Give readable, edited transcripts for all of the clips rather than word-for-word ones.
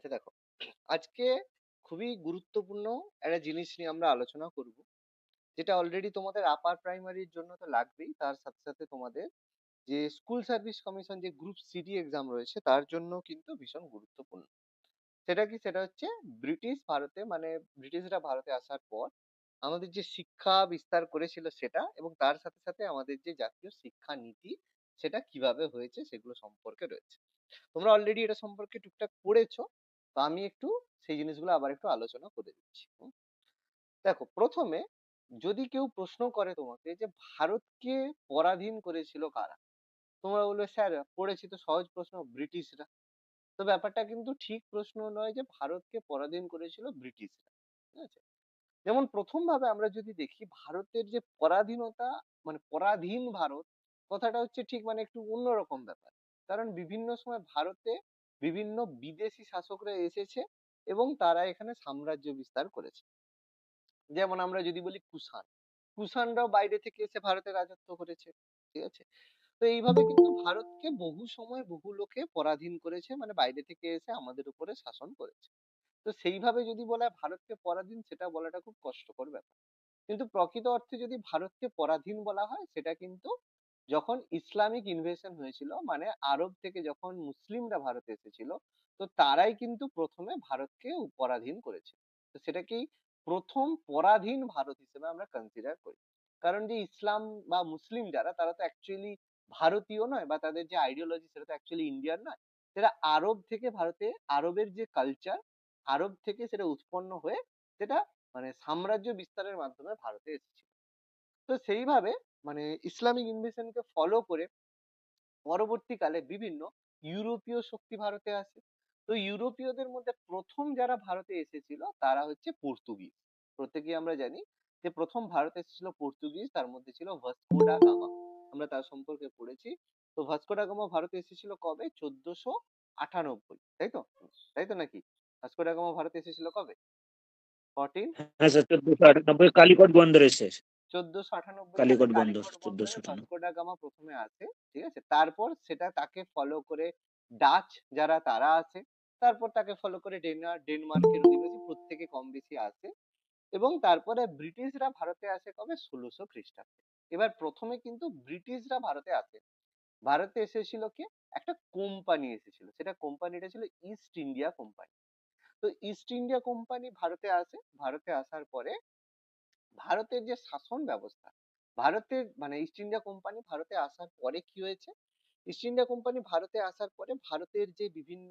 আচ্ছা দেখো, আজকে খুবই গুরুত্বপূর্ণ একটা জিনিস নিয়ে আমরা আলোচনা করব, যেটা অলরেডি তোমাদের আপার প্রাইমারির জন্য তো লাগবেই, তার সাথে সাথে তোমাদের যে স্কুল সার্ভিস কমিশন যে গ্রুপ সিডি এক্সাম রয়েছে তার জন্য কিন্তু ভীষণ গুরুত্বপূর্ণ। সেটা কি? সেটা হচ্ছে ব্রিটিশ ভারতে, মানে ব্রিটিশরা ভারতে আসার পর আমাদের যে শিক্ষা বিস্তার করেছিল সেটা, এবং তার সাথে সাথে আমাদের যে জাতীয় শিক্ষা নীতি সেটা কিভাবে হয়েছে সেগুলো সম্পর্কে রয়েছে। তোমরা অলরেডি এটা সম্পর্কে টুকটাক পড়েছো, তো আমি একটু সেই জিনিসগুলো আবার একটু আলোচনা করে দিচ্ছি। দেখো, প্রথমে যদি কেউ প্রশ্ন করে তোমাকে যে ভারতকে পরাধীন করেছিল কারা, তোমরা বলবে স্যার পড়েছি তো, সহজ প্রশ্ন, ব্রিটিশরা। তো ব্যাপারটা কিন্তু ঠিক প্রশ্ন নয় যে ভারতকে পরাধীন করেছিল ব্রিটিশরা। ঠিক আছে? যেমন প্রথম ভাবে আমরা যদি দেখি ভারতের যে পরাধীনতা, মানে পরাধীন ভারত কথাটা হচ্ছে ঠিক মানে একটু অন্যরকম ব্যাপার। কারণ বিভিন্ন সময় ভারতে বিভিন্ন বিদেশি শাসকরা এসেছে এবং তারা এখানে সাম্রাজ্য বিস্তার করেছে। যেমন আমরা যদি বলি কুষাণ, কুষাণরাও বাইরে থেকে এসে ভারতে রাজত্ব করেছে। ঠিক আছে? তো এইভাবে কিন্তু ভারতকে বহু সময় বহু লোকে পরাধীন করেছে, মানে বাইরে থেকে এসে আমাদের উপরে শাসন করেছে। তো সেইভাবে যদি বলা হয় ভারতকে পরাধীন, সেটা বলাটা খুব কষ্টকর ব্যাপার। কিন্তু প্রকৃত অর্থে যদি ভারতকে পরাধীন বলা হয়, সেটা কিন্তু যখন ইসলামিক ইনভেশন হয়েছিল, মানে আরব থেকে যখন মুসলিমরা ভারতে এসেছিল, তো তারাই কিন্তু প্রথমে ভারতকে পরাধীন করেছিল। তো সেটাকেই প্রথম পরাধীন ভারত হিসেবে আমরা কনসিডার করি। কারণ যে ইসলাম বা মুসলিম যারা, তারা তো অ্যাকচুয়ালি ভারতীয় নয়, বা তাদের যে আইডিওলজি সেটা তো অ্যাকচুয়ালি ইন্ডিয়ান নয়। সেটা আরব থেকে ভারতে, আরবের যে কালচার, আরব থেকে সেটা উৎপন্ন হয়ে সেটা মানে সাম্রাজ্য বিস্তারের মাধ্যমে ভারতে এসেছিল। তো সেইভাবে মানে ইসলামিক ইনভেশনকে ফলো করে পরবর্তীকালে বিভিন্ন ইউরোপীয় শক্তি ভারতে আসে। তো ইউরোপীয়দের মধ্যে প্রথম যারা ভারতে এসেছিল তারা হচ্ছে পর্তুগিজ। প্রত্যেকেই আমরা জানি যে প্রথম ভারতে এসেছিল পর্তুগিজ, তার মধ্যে ছিল ভাস্কো ডা গামা। আমরা তার সম্পর্কে পড়েছি। তো ভাস্কো ডা গামা ভারতে এসেছিল কবে? 1498, তাই তো? তাই তো নাকি? ভাস্কো ডা গামা ভারতে এসেছিল কবে? 14 হ্যাঁ স্যার, 1498 কালিকট বন্দরে শেষ। 1498 সালে কালিকট বন্দর কালিকট বন্দরে 1498। ভাস্কো ডা গামা প্রথমে আসে। ঠিক আছে? তারপর সেটা তাকে ফলো করে ডাচ যারা তারা আসে। তারপর তাকে ফলো করে ডেনমার্কের অধিবাসী প্রত্যেকে কম বেশি আসে। এবং তারপরে ব্রিটিশরা ভারতে আসে কবে? 1600 খ্রিস্টাব্দে। এবার প্রথমে কিন্তু ব্রিটিশরা ভারতে আসে। ভারতে এসেছিল কে? একটা কোম্পানি এসেছিল, সেটা কোম্পানিটা ছিল ইস্ট ইন্ডিয়া কোম্পানি। তো ইস্ট ইন্ডিয়া কোম্পানি ভারতে আসে। ভারতে আসার পরে ভারতের যে শাসন ব্যবস্থা, ভারতের মানে ইস্ট ইন্ডিয়া কোম্পানি ভারতে আসার পরে কি হয়েছে, ইস্ট ইন্ডিয়া কোম্পানি ভারতে আসার পরে ভারতের যে বিভিন্ন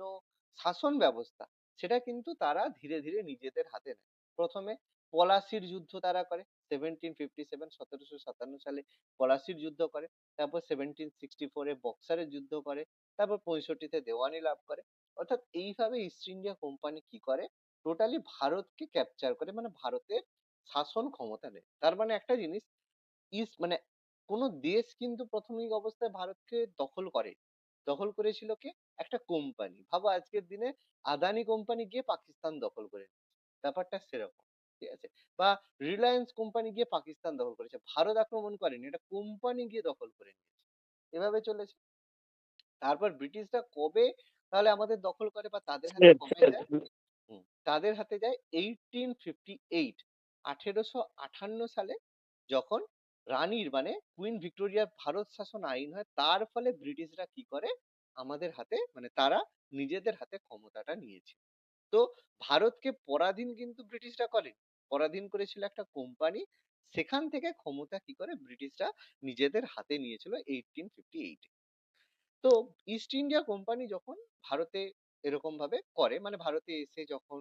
শাসন ব্যবস্থা সেটা কিন্তু তারা ধীরে ধীরে নিজেদের হাতে নেয়। প্রথমে পলাশির যুদ্ধ তারা করে 1757, 1757 সালে পলাশির যুদ্ধ করে। তারপর 1764-এ বক্সারের যুদ্ধ করে। তারপর 65-তে দেওয়ানি লাভ করে। অর্থাৎ এইভাবে ইস্ট ইন্ডিয়া কোম্পানি কি করে, টোটালি ভারতকে ক্যাপচার করে, মানে ভারতের শাসন ক্ষমতা নেয়। তার মানে একটা জিনিস, মানে কোন দেশ কিন্তু প্রাথমিক অবস্থায় ভারতকে দখল করে। দখল করেছিল কে? একটা কোম্পানি। ভাবো আজকের দিনে আদানি কোম্পানি গিয়ে পাকিস্তান দখল করে নিয়েছে। ব্যাপারটা সেরকম। ঠিক আছে? বা রিলায়েন্স কোম্পানি গিয়ে পাকিস্তান দখল করেছে। ভারত আক্রমণ করেনি, এটা কোম্পানি গিয়ে দখল করে নিয়েছে। এভাবে চলেছে। তারপর ব্রিটিশরা কবে তাহলে আমাদের দখল করে বা তাদের হাতে কবে যায়? তাদের হাতে যায় 1858, 1858 সালে, যখন রানীর মানে কুইন ভিক্টোরিয়ার ভারত শাসন আইন হয়। তার ফলে ব্রিটিশরা কি করে, আমাদের হাতে মানে তারা নিজেদের হাতে ক্ষমতাটা নিয়েছে। তো ভারতকে পরাধীন কিন্তু ব্রিটিশরা করে, পরাধীন করেছিল একটা কোম্পানি। সেখান থেকে ক্ষমতা কি করে ব্রিটিশরা নিজেদের হাতে নিয়েছিল 1858-এ। তো ইস্ট ইন্ডিয়া কোম্পানি যখন ভারতে এরকম ভাবে করে, মানে ভারতে এসে যখন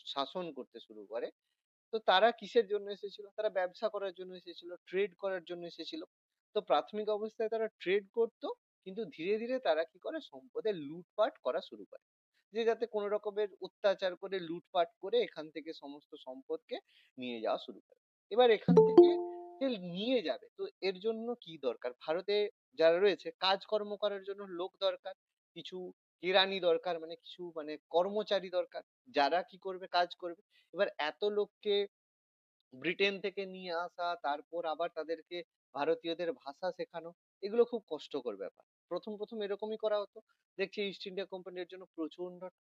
শাসন করতে শুরু করে, তো তারা কিসের জন্য এসেছিল? তারা ব্যবসা করার জন্য এসেছিল, ট্রেড করার জন্য এসেছিল। তো প্রাথমিক অবস্থায় তারা ট্রেড করতো, কিন্তু ধীরে ধীরে তারা কি করে, সম্পদের লুটপাট করা শুরু করে, যে যাতে কোনো রকমের অত্যাচার করে লুটপাট করে এখান থেকে সমস্ত সম্পদকে নিয়ে যাওয়া শুরু করে। এবার এখান থেকে যে নিয়ে যাবে, তো এর জন্য কি দরকার? ভারতে যারা রয়েছে কাজকর্ম করার জন্য লোক দরকার, কিছু কেরানি দরকার, মানে কিছু মানে কর্মচারী দরকার, যারা কি করবে, কাজ করবে। এবার এত লোককে ব্রিটেন থেকে নিয়ে আসা, তারপর আবার তাদেরকে ভারতীয়দের ভাষা শেখানো, এগুলো খুব কষ্টকর ব্যাপার। প্রথম এরকমই করা হতো। দেখছি ইস্ট ইন্ডিয়া কোম্পানির জন্য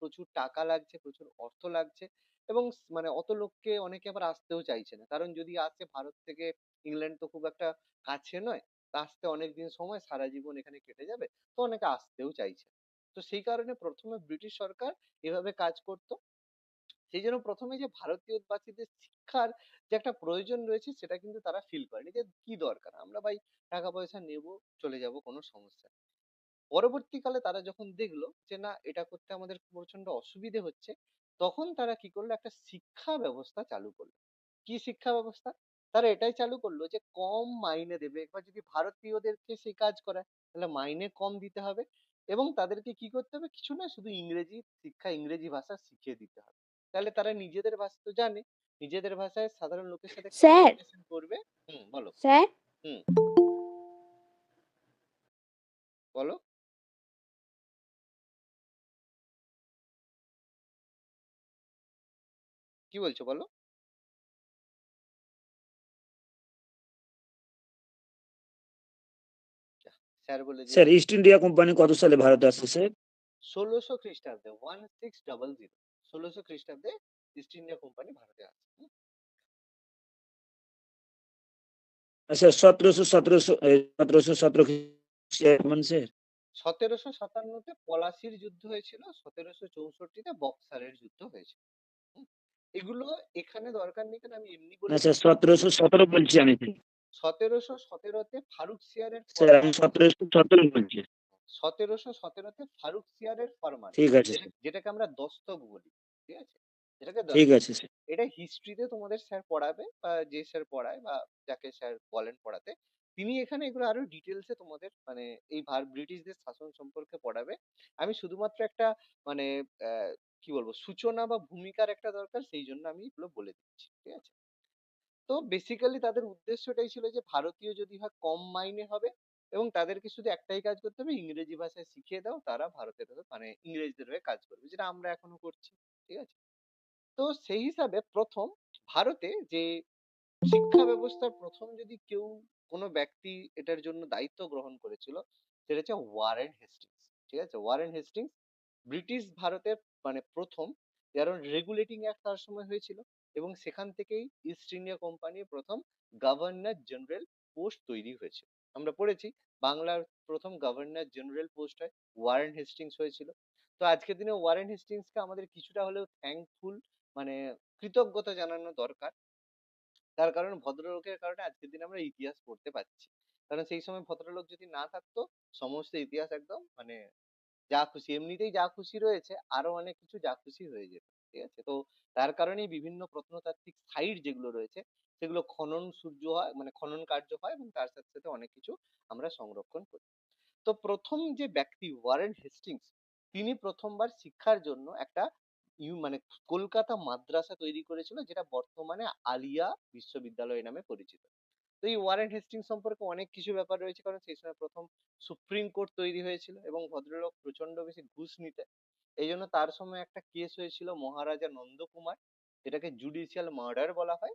প্রচুর টাকা লাগছে, প্রচুর অর্থ লাগছে এবং মানে অত লোককে অনেকে আবার আসতেও চাইছে না। কারণ যদি আসে ভারত থেকে ইংল্যান্ড তো খুব একটা কাছে নয়। তা আসতে অনেকদিন সময়, সারা জীবন এখানে কেটে যাবে। তো অনেকে আসতেও চাইছে না। তো সেই কারণে ১ম এ ব্রিটিশ সরকার এভাবে কাজ করত। সেই জন্য ১ম এ যে ভারতীয়বাসীদের শিক্ষার যে একটা প্রয়োজন রয়েছে সেটা কিন্তু তারা ফিল করেনি যে কি দরকার? আমরা ভাই টাকা পয়সা নেবো, চলে যাবো, কোনো সমস্যা নেই। পরবর্তীকালে তারা যখন দেখলো যে না এটা করতে আমাদের প্রচন্ড অসুবিধে হচ্ছে, তখন তারা কি করলো একটা শিক্ষা ব্যবস্থা চালু করলো। কি শিক্ষা ব্যবস্থা? তারা এটাই চালু করলো যে কম মাইনে দেবে। এবার যদি ভারতীয়দেরকে সেই কাজ করায় তাহলে মাইনে কম দিতে হবে এবং তাদেরকে কি করতে হবে? কিছু না, শুধু ইংরেজি শিক্ষা, ইংরেজি ভাষা শিখিয়ে দিতে হবে। তাহলে তারা নিজেদের ভাষা তো জানে, নিজেদের ভাষায় সাধারণ লোকের সাথে স্যার কমিউনিকেশন করবে। হুম, বলো। স্যার হুম, বলো। কি বলছো বলো? স্যার বলে দিল। স্যার ইস্ট ইন্ডিয়া কোম্পানি কত সালে ভারতে আসে স্যার? ১৬০০ খ্রিস্টাব্দে 1600, ১৬০০ খ্রিস্টাব্দে ইস্ট ইন্ডিয়া কোম্পানি ভারতে আসে। আচ্ছা 1717 মানে স্যার? ১৭৫৭ পলাশির যুদ্ধ হয়েছিল, ১৭৬৪ বক্সারের যুদ্ধ হয়েছিল। হুম? এগুলো এখানে দরকার নেই, কারণ আমি এমনি না বলে স্যার দিচ্ছি। 1717 বলছি আমি। ১৭১৭ ফারুক সিয়ারের স্যার আমি ফরমান। 1717 বলছি। ১৭১৭ ফারুক সিয়ারের ফরমান, ঠিক আছে স্যার, যেটাকে আমরা দস্তক বলি। ঠিক আছে, যেটাকে ঠিক দস্তক। আছে স্যার। এটা হিস্ট্রিতে তোমাদের স্যার পড়াবে, বা যে স্যার পড়ায় বা যাকে স্যার বলেন পড়াতে, তিনি এখানে এগুলো আরো ডিটেলসে তোমাদের মানে এই ব্রিটিশদের শাসন সম্পর্কে পড়াবে। আমি শুধুমাত্র একটা মানে কি বলবো, সূচনা বা ভূমিকার একটা দরকার, সেই জন্য আমি এগুলো বলে দিচ্ছি। ঠিক আছে, তো বেসিক্যালি তাদের উদ্দেশ্যটাই ছিল যে ভারতীয় যদি হয় কম মাইনে হবে এবং তাদেরকে শুধু একটাই কাজ করতে হবে, ইংরেজি ভাষায় শিখিয়ে দাও, তারা ভারতের হয়ে মানে ইংরেজদের হয়ে কাজ করবে, যেটা আমরা এখনো করছি। ঠিক আছে, তো সেই হিসাবে প্রথম ভারতে যে শিক্ষা ব্যবস্থার প্রথম যদি কেউ কোনো ব্যক্তি এটার জন্য দায়িত্ব গ্রহণ করেছিল, সেটা হচ্ছে ওয়ারেন হেস্টিংস। ঠিক আছে, ওয়ারেন হেস্টিংস ব্রিটিশ ভারতের মানে প্রথম, কারণ রেগুলেটিং অ্যাক্ট তার সময় হয়েছিল এবং সেখান থেকেই ইস্ট ইন্ডিয়া কোম্পানির প্রথম গভর্নর জেনারেল পোস্ট তৈরি হয়েছে। আমরা পড়েছি বাংলার প্রথম গভর্নর জেনারেল পোস্ট হয় ওয়ারেন হেস্টিংস হয়েছিল। তো আজকের দিনে ওয়ারেন হেস্টিংসকে আমাদের কিছুটা হলেও থ্যাঙ্কফুল মানে কৃতজ্ঞতা জানানো দরকার। তার কারণ ভদ্রলোকের কারণে আজকের দিনে আমরা ইতিহাস পড়তে পারছি। কারণ সেই সময় ভদ্রলোক যদি না থাকতো, সমস্ত ইতিহাস একদম মানে যা খুশি, এমনিতেই যা খুশি রয়েছে, আরো অনেক কিছু যা খুশি হয়ে যেত। ঠিক আছে, তো তার কারণেই বিভিন্ন প্রত্নতাত্ত্বিক সাইট যেগুলো রয়েছে সেগুলো খনন সূর্য হয়, মানে খনন কার্য হয় এবং তার সাথে সাথে অনেক কিছু আমরা সংরক্ষণ করি। তো প্রথম যে ব্যক্তি ওয়ারেন হেস্টিংস, তিনি প্রথমবার শিক্ষার জন্য একটা মানে কলকাতা মাদ্রাসা তৈরি করেছিল, যেটা বর্তমানে আলিয়া বিশ্ববিদ্যালয় নামে পরিচিত। তো এই ওয়ারেন হেস্টিংস সম্পর্কে অনেক কিছু ব্যাপার রয়েছে, কারণ সেই সময় প্রথম সুপ্রিম কোর্ট তৈরি হয়েছিল এবং ভদ্রলোক প্রচন্ড বেশি ঘুষ নিতেন। এই জন্য তার সময় একটা কেস হয়েছিল মহারাজা নন্দকুমার, যেটাকে জুডিশিয়াল মার্ডার বলা হয়।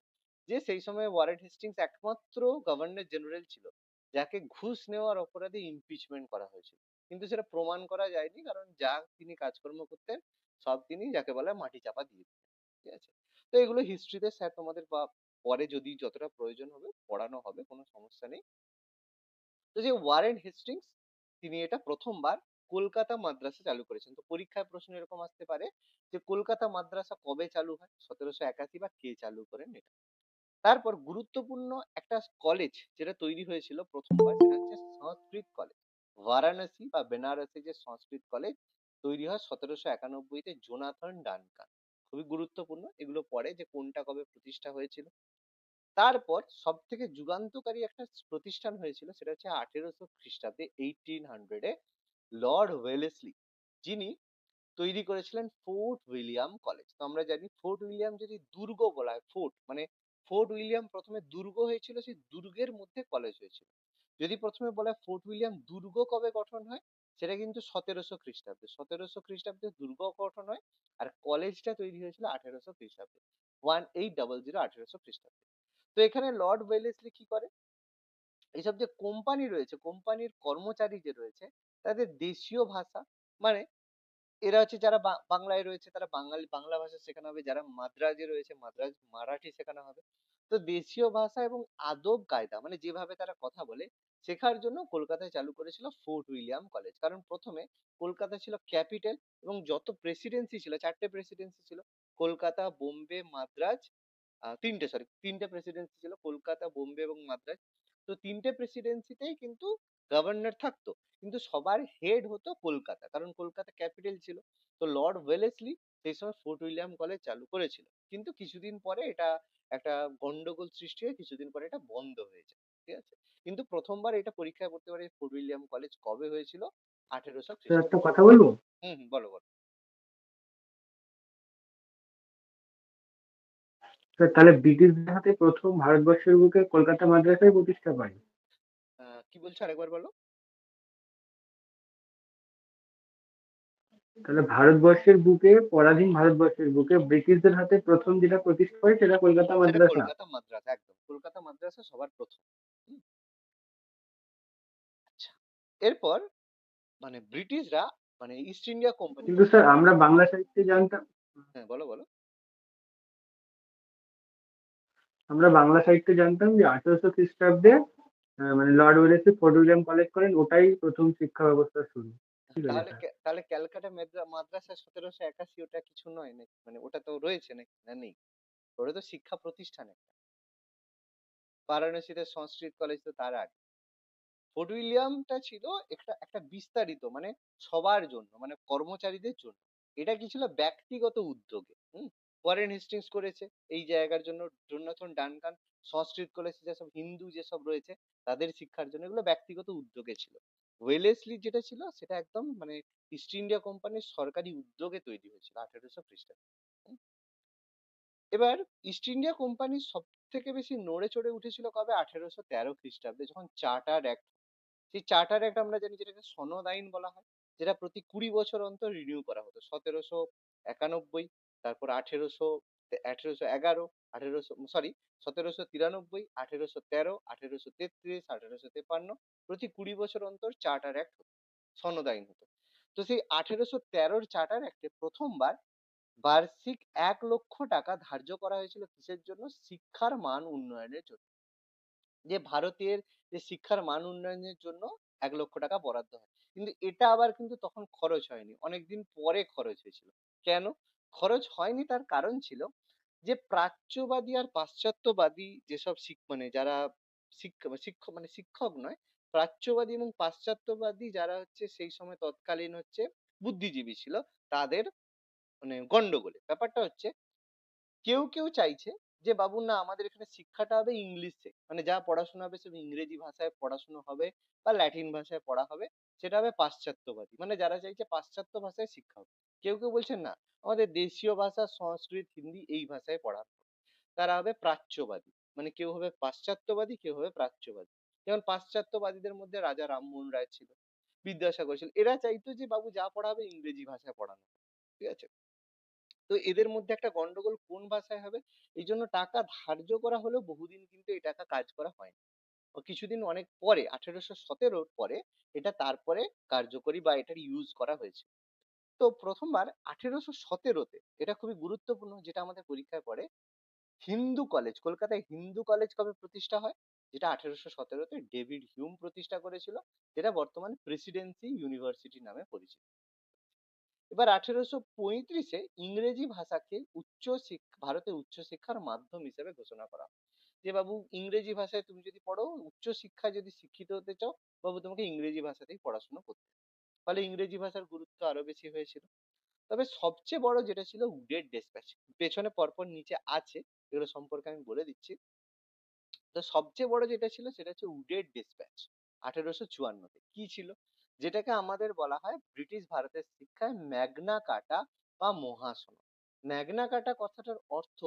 যে সেই সময় ওয়ারেন হেস্টিংস একমাত্র গভর্নর জেনারেল ছিল যাকে ঘুষ নেওয়ার অপরাধে ইমপিচমেন্ট করা হয়েছিল, কিন্তু সেটা প্রমাণ করা যায়নি, কারণ যা তিনি কাজকর্ম করতেন সব তিনি যাকে বলে মাটি চাপা দিয়ে দিতেন। ঠিক আছে, তো এগুলো হিস্ট্রিতে স্যার তোমাদের বা পরে যদি যতটা প্রয়োজন হবে পড়ানো হবে, কোনো সমস্যা নেই। তো যে ওয়ারেন হেস্টিংস, তিনি এটা প্রথমবার কলকাতা মাদ্রাসা চালু করেছেন। তো পরীক্ষায় প্রশ্ন এরকম আসতে পারে যে কলকাতা মাদ্রাসা কবে চালু হয়, ১৭৮১, বা কে চালু করেন এটা। তারপর গুরুত্বপূর্ণ একটা কলেজ যেটা তৈরি হয়েছিল প্রথমবার, সেটা হচ্ছে সংস্কৃত কলেজ। বারাণসী বা বেনারসি যে সংস্কৃত কলেজ তৈরি হয় ১৭৯১-তে জোনাথন ডানকান। খুবই গুরুত্বপূর্ণ এগুলো পড়ে যে কোনটা কবে প্রতিষ্ঠা হয়েছিল। তারপর সব থেকে যুগান্তকারী একটা প্রতিষ্ঠান হয়েছিল, সেটা হচ্ছে ১৮০০ খ্রিস্টাব্দে 1800-এ লর্ড ওয়েলেসলি, যিনি তৈরি করেছিলেন ফোর্ট উইলিয়াম কলেজ। তো আমরা জানি ফোর্ট উইলিয়াম যদি দুর্গ বলা হয়, ফোর্ট মানে ফোর্ট উইলিয়াম প্রথমে দুর্গ হয়েছিল, সেই দুর্গের মধ্যে কলেজ হয়েছিল। যদি প্রথমে বলা হয় ফোর্ট উইলিয়াম দুর্গ কবে গঠন হয়, সেটা কিন্তু ১৭০০ খ্রিস্টাব্দে। ১৭০০ খ্রিস্টাব্দে দুর্গ গঠন হয় আর কলেজটা তৈরি হয়েছিল ১৮০০ খ্রিস্টাব্দে, 1800 ১৮০০ খ্রিস্টাব্দে। তো এখানে লর্ড ওয়েলেসলি কি করে, এইসব যে কোম্পানি রয়েছে, কোম্পানির কর্মচারী যে রয়েছে তাদের দেশীয় ভাষা, মানে এরা হচ্ছে যারা বাংলায় রয়েছে তারা বাংলা ভাষা শেখানো হবে, যারা মাদ্রাজে রয়েছে মাদ্রাজ মারাঠি শেখানো হবে। তো দেশীয় ভাষা এবং আদব কায়দা মানে যেভাবে তারা কথা বলে শেখার জন্য কলকাতায় চালু করেছিল ফোর্ট উইলিয়াম কলেজ। কারণ প্রথমে কলকাতা ছিল ক্যাপিটাল এবং যত প্রেসিডেন্সি ছিল, 4টে প্রেসিডেন্সি ছিল, কলকাতা, বোম্বে, মাদ্রাজ, 3টে প্রেসিডেন্সি ছিল, কলকাতা, বোম্বে এবং মাদ্রাজ। তো 3টে প্রেসিডেন্সিতেই কিন্তু গভর্নর থাকতো, কিন্তু সবার হেড হতো কলকাতা, কারণ কলকাতা ক্যাপিটাল ছিল। তো লর্ড ওয়েলেসলি সেই সময় ফোর্ট উইলিয়াম কলেজ চালু করেছিল, কিন্তু কিছুদিন পরে এটা একটা গন্ডগোল সৃষ্টি হয়ে কিছুদিন পরে এটা বন্ধ হয়ে যায়। ঠিক আছে, কিন্তু প্রথমবার এটা পরীক্ষায় পড়তে পারে ফোর্ট উইলিয়াম কলেজ কবে হয়েছিল? 1800 তো একটা খ্রিস্টাব্দে। কথা বলবো। হুম হুম, বলো বলো। তো তাহলে ব্রিটিশদের হাতে প্রথম ভারতবর্ষের বুকে কলকাতা মাদ্রাসায় প্রতিষ্ঠা পায়। কি বলছো আরেকবার বলো। তাহলে ভারতবর্ষের বুকে, পরাধীন ভারতবর্ষের বুকে ব্রিটিশদের হাতে প্রথম যেটা প্রতিষ্ঠা পায় সেটা কলকাতা সেটা মাদ্রাসা। কলকাতা মাদ্রাসা, একদম কলকাতা মাদ্রাসা সবার প্রথম। হুম, আচ্ছা। এরপর মানে ব্রিটিশরা মানে ইস্ট ইন্ডিয়া কোম্পানি কিন্তু যখন স্যার আমরা বাংলা সাহিত্যে জানতাম, হ্যাঁ বলো বলো। আমরা বাংলা সাহিত্যে জানতাম যে 1800 খ্রিস্টাব্দে মানে Lord Wellesley fort William college করেন, ওটাই প্রথম শিক্ষা ব্যবস্থা শুরু। ঠিক আছে তাহলে স্যার। তাহলে ক্যালকাটা মাদ্রাসা 1781 ওটা কিছু নয় নাকি, মানে ওটা তো রয়েছে নাকি না নেই? ওটা তো শিক্ষা প্রতিষ্ঠান একটা। বারাণসীতে সংস্কৃত কলেজ তো তার আগে। ফোর্ট উইলিয়ামটা ছিল একটা একটা বিস্তারিত মানে সবার জন্য, মানে কর্মচারীদের জন্য। এটা কি ছিল? ব্যক্তিগত উদ্যোগে। ওয়ারেন হেস্টিংস করেছে এই জায়গার জন্য, জোনাথন ডানকান, সংস্কৃত কলেজে যেসব হিন্দু যেসব রয়েছে তাদের শিক্ষার জন্য, এগুলো ব্যক্তিগত উদ্যোগে ছিল। ওয়েলেসলি যেটা ছিল সেটা একদম মানে ইস্ট ইন্ডিয়া কোম্পানির সরকারি উদ্যোগে তৈরি হয়েছিল 1800 খ্রিস্টাব্দে। হুম, এবার ইস্ট ইন্ডিয়া কোম্পানি সব থেকে বেশি নড়ে চড়ে উঠেছিল কবে? 1813 খ্রিস্টাব্দে, যখন চার্টার অ্যাক্ট, সেই চার্টার অ্যাক্ট আমরা জানি যেটাকে সনদ আইন বলা হয়, যেটা প্রতি 20 বছর অন্তর রিনিউ করা হতো। 1791, তারপর 1811, 1793, 1813, 1833, 1853, প্রতি 20 বছর অন্তর চার্টার অ্যাক্ট হতো, সনদ আইন হতো। তো সেই 1813 চার্টার অ্যাক্টে প্রথমবার বার্ষিক 1 লক্ষ টাকা ধার্য করা হয়েছিল কিসের জন্য? শিক্ষার মান উন্নয়নের জন্য। যে ভারতের যে শিক্ষার মান উন্নয়নের জন্য 1 লক্ষ টাকা বরাদ্দ হয়। কিন্তু এটা আবার কিন্তু তখন খরচ হয়নি, অনেকদিন পরে খরচ হয়েছিল। কেন খরচ হয়নি? তার কারণ ছিল যে প্রাচ্যবাদী আর পাশ্চাত্যবাদী যেসব মানে যারা শিক্ষক মানে শিক্ষক নয়, প্রাচ্যবাদী এবং পাশ্চাত্যবাদী যারা হচ্ছে সেই সময় তৎকালীন হচ্ছে বুদ্ধিজীবী ছিল, তাদের মানে গন্ডগোলে ব্যাপারটা হচ্ছে কেউ কেউ চাইছে যে বাবু না আমাদের এখানে শিক্ষাটা হবে ইংলিশে, মানে যা পড়াশোনা হবে সব ইংরেজি ভাষায় পড়াশোনা হবে বা ল্যাটিন ভাষায় পড়া হবে, সেটা হবে পাশ্চাত্যবাদী, মানে যারা চাইছে পাশ্চাত্য ভাষায় শিক্ষা হবে। কেউ কেউ বলছেন না, আমাদের দেশীয় ভাষা সংস্কৃত হিন্দি এই ভাষায় পড়া হবে, তারা হবে প্রাচ্যবাদী। মানে কেউ হবে পাশ্চাত্যবাদী, কেউ হবে প্রাচ্যবাদী। যেমন পাশ্চাত্যবাদীদের মধ্যে রাজা রামমোহন রায় ছিল, বিদ্যাসাগর ছিল, এরা চাইতো যে বাবু যা পড়াবে ইংরেজি ভাষায় পড়ানো হবে। ঠিক আছে, তো এদের মধ্যে একটা গন্ডগোল কোন ভাষায় হবে, এই জন্য টাকা ধার্য করা হলেও বহুদিন কিন্তু এই টাকা কাজ করা হয়নি। ও কিছুদিন অনেক পরে 1817 পরে এটা তারপরে কার্যকরী বা এটার ইউজ করা হয়েছে। তো প্রথমবার 1817-তে, এটা খুবই গুরুত্বপূর্ণ যেটা আমাদের পরীক্ষায় পড়ে, হিন্দু কলেজ, কলকাতায় হিন্দু কলেজ কবে প্রতিষ্ঠা হয়? যেটা 1817-তে ডেভিড হিউম প্রতিষ্ঠা করেছিল, যেটা বর্তমানে প্রেসিডেন্সি ইউনিভার্সিটি নামে পরিচিত। এবার 1835-এ ইংরেজি ভাষাকে ভারতের উচ্চশিক্ষার মাধ্যম হিসেবে ঘোষণা করা হয়। যে বাবু ইংরেজি ভাষায় তুমি যদি পড়ো, উচ্চশিক্ষায় যদি শিক্ষিত হতে চাও, বাবু তোমাকে ইংরেজি ভাষাতেই পড়াশোনা করতে হবে। ফলে ইংরেজি ভাষার গুরুত্ব আরো বেশি হয়েছিল। তবে সবচেয়ে বড় যেটা ছিল উডেড ডেসপ্যাচ, পেছনে পরপর নিচে আছে, এগুলো সম্পর্কে আমি বলে দিচ্ছি। তো সবচেয়ে বড় যেটা ছিল সেটা হচ্ছে উডেড ডিসপ্যাচ 1854-তে। কি ছিল? যেটাকে আমাদের বলা হয় ব্রিটিশ ভারতের শিক্ষায় ম্যাগনা কাটা বা মহাসনদ। ম্যাগনা কাটা কথাটার অর্থ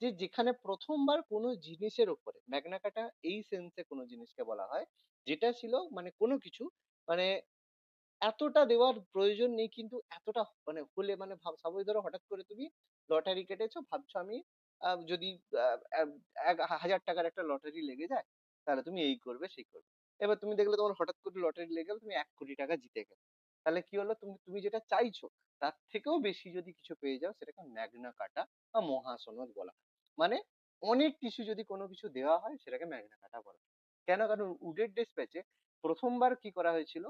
যে যেখানে প্রথমবার কোনো জিনিসের উপরে, ম্যাগনা কাটা এই সেন্সে কোনো জিনিসকে বলা হয় যেটা ছিল মানে কোনো কিছু মানে এতটা দেওয়ার প্রয়োজন নেই কিন্তু এতটা মানে হলে, মানে সাপোজ ধরো হঠাৎ করে তুমি লটারি কেটেছো, ভাবছো আমি যদি 1,000 টাকার একটা লটারি লেগে যায়, তাহলে তুমি এই করবে সেই করবে। এবার তুমি দেখলে তোমার হঠাৎ করে লটারি লেগে গেল, তুমি 1 কোটি টাকা জিতে গেলে। তাহলে কি হলো, তুমি তুমি যেটা চাইছো তার থেকেও বেশি যদি কিছু পেয়ে যাও, সেটাকে ম্যাগনা কাটা বা মহাসনদ বলা হয়। মানে অনেক কিছু যদি কোনো কিছু দেওয়া হয়, সেটাকে ম্যাগনা কাটা বলা হয়। কেন? কারণ উডের ডেসপ্যাচে প্রথমবার কি করা হয়েছিল,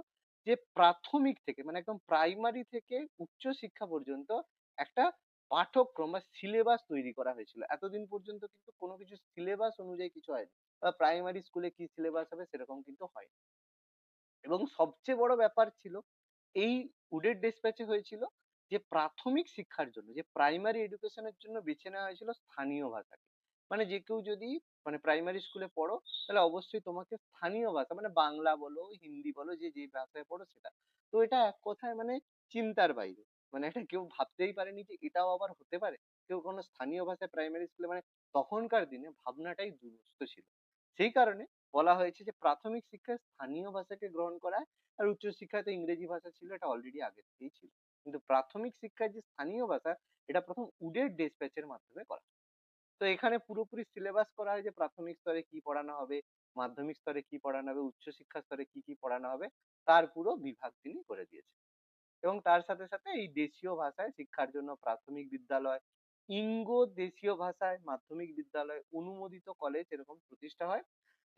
যে প্রাথমিক থেকে মানে একদম প্রাইমারি থেকে উচ্চ শিক্ষা পর্যন্ত একটা পাঠ্যক্রম বা সিলেবাস তৈরি করা হয়েছিল। এতদিন পর্যন্ত কিন্তু কোনো কিছু সিলেবাস অনুযায়ী কিছু হয়নি, বা প্রাইমারি স্কুলে কি সিলেবাস হবে সেরকম কিন্তু হয়। এবং সবচেয়ে বড় ব্যাপার ছিল এই উডের ডেসপ্যাচে হয়েছিল যে প্রাথমিক শিক্ষার জন্য, যে প্রাইমারি এডুকেশনের জন্য বেছে নেওয়া হয়েছিল স্থানীয় ভাষাকে। মানে যে কেউ যদি মানে প্রাইমারি স্কুলে পড়ো, তাহলে অবশ্যই তোমাকে স্থানীয় ভাষা মানে বাংলা বলো, হিন্দি বলো, যে যে ভাষায় পড়ো সেটা। তো এটা এক কথায় মানে চিন্তার বাইরে। মানে এটা কেউ ভাবতেই পারেনি যে এটাও আবার হতে পারে। কেউ কোনো স্থানীয় ভাষায় প্রাইমারি স্কুলে, মানে তখনকার দিনে ভাবনাটাই দুরস্ত ছিল। সেই কারণে বলা হয়েছে যে প্রাথমিক শিক্ষায় স্থানীয় ভাষাকে গ্রহণ করা, আর উচ্চশিক্ষায় তো ইংরেজি ভাষা ছিল, এটা অলরেডি আগে থেকেই ছিল। কিন্তু প্রাথমিক শিক্ষায় যে স্থানীয় ভাষা, এটা প্রথম উডের ডেসপ্যাচের মাধ্যমে করা। তো এখানে পুরোপুরি সিলেবাস করা হয় যে প্রাথমিক স্তরে কি পড়ানো হবে, মাধ্যমিক স্তরে কি পড়ানো হবে, উচ্চশিক্ষা স্তরে কি কি পড়ানো হবে, তার পুরো বিভাগ তিনি করে দিয়েছে। এবং তার সাথে সাথে এই দেশীয় ভাষায় শিক্ষার জন্য প্রাথমিক বিদ্যালয়, ইঙ্গো দেশীয় ভাষায় মাধ্যমিক বিদ্যালয়, অনুমোদিত কলেজ এরকম প্রতিষ্ঠা হয়।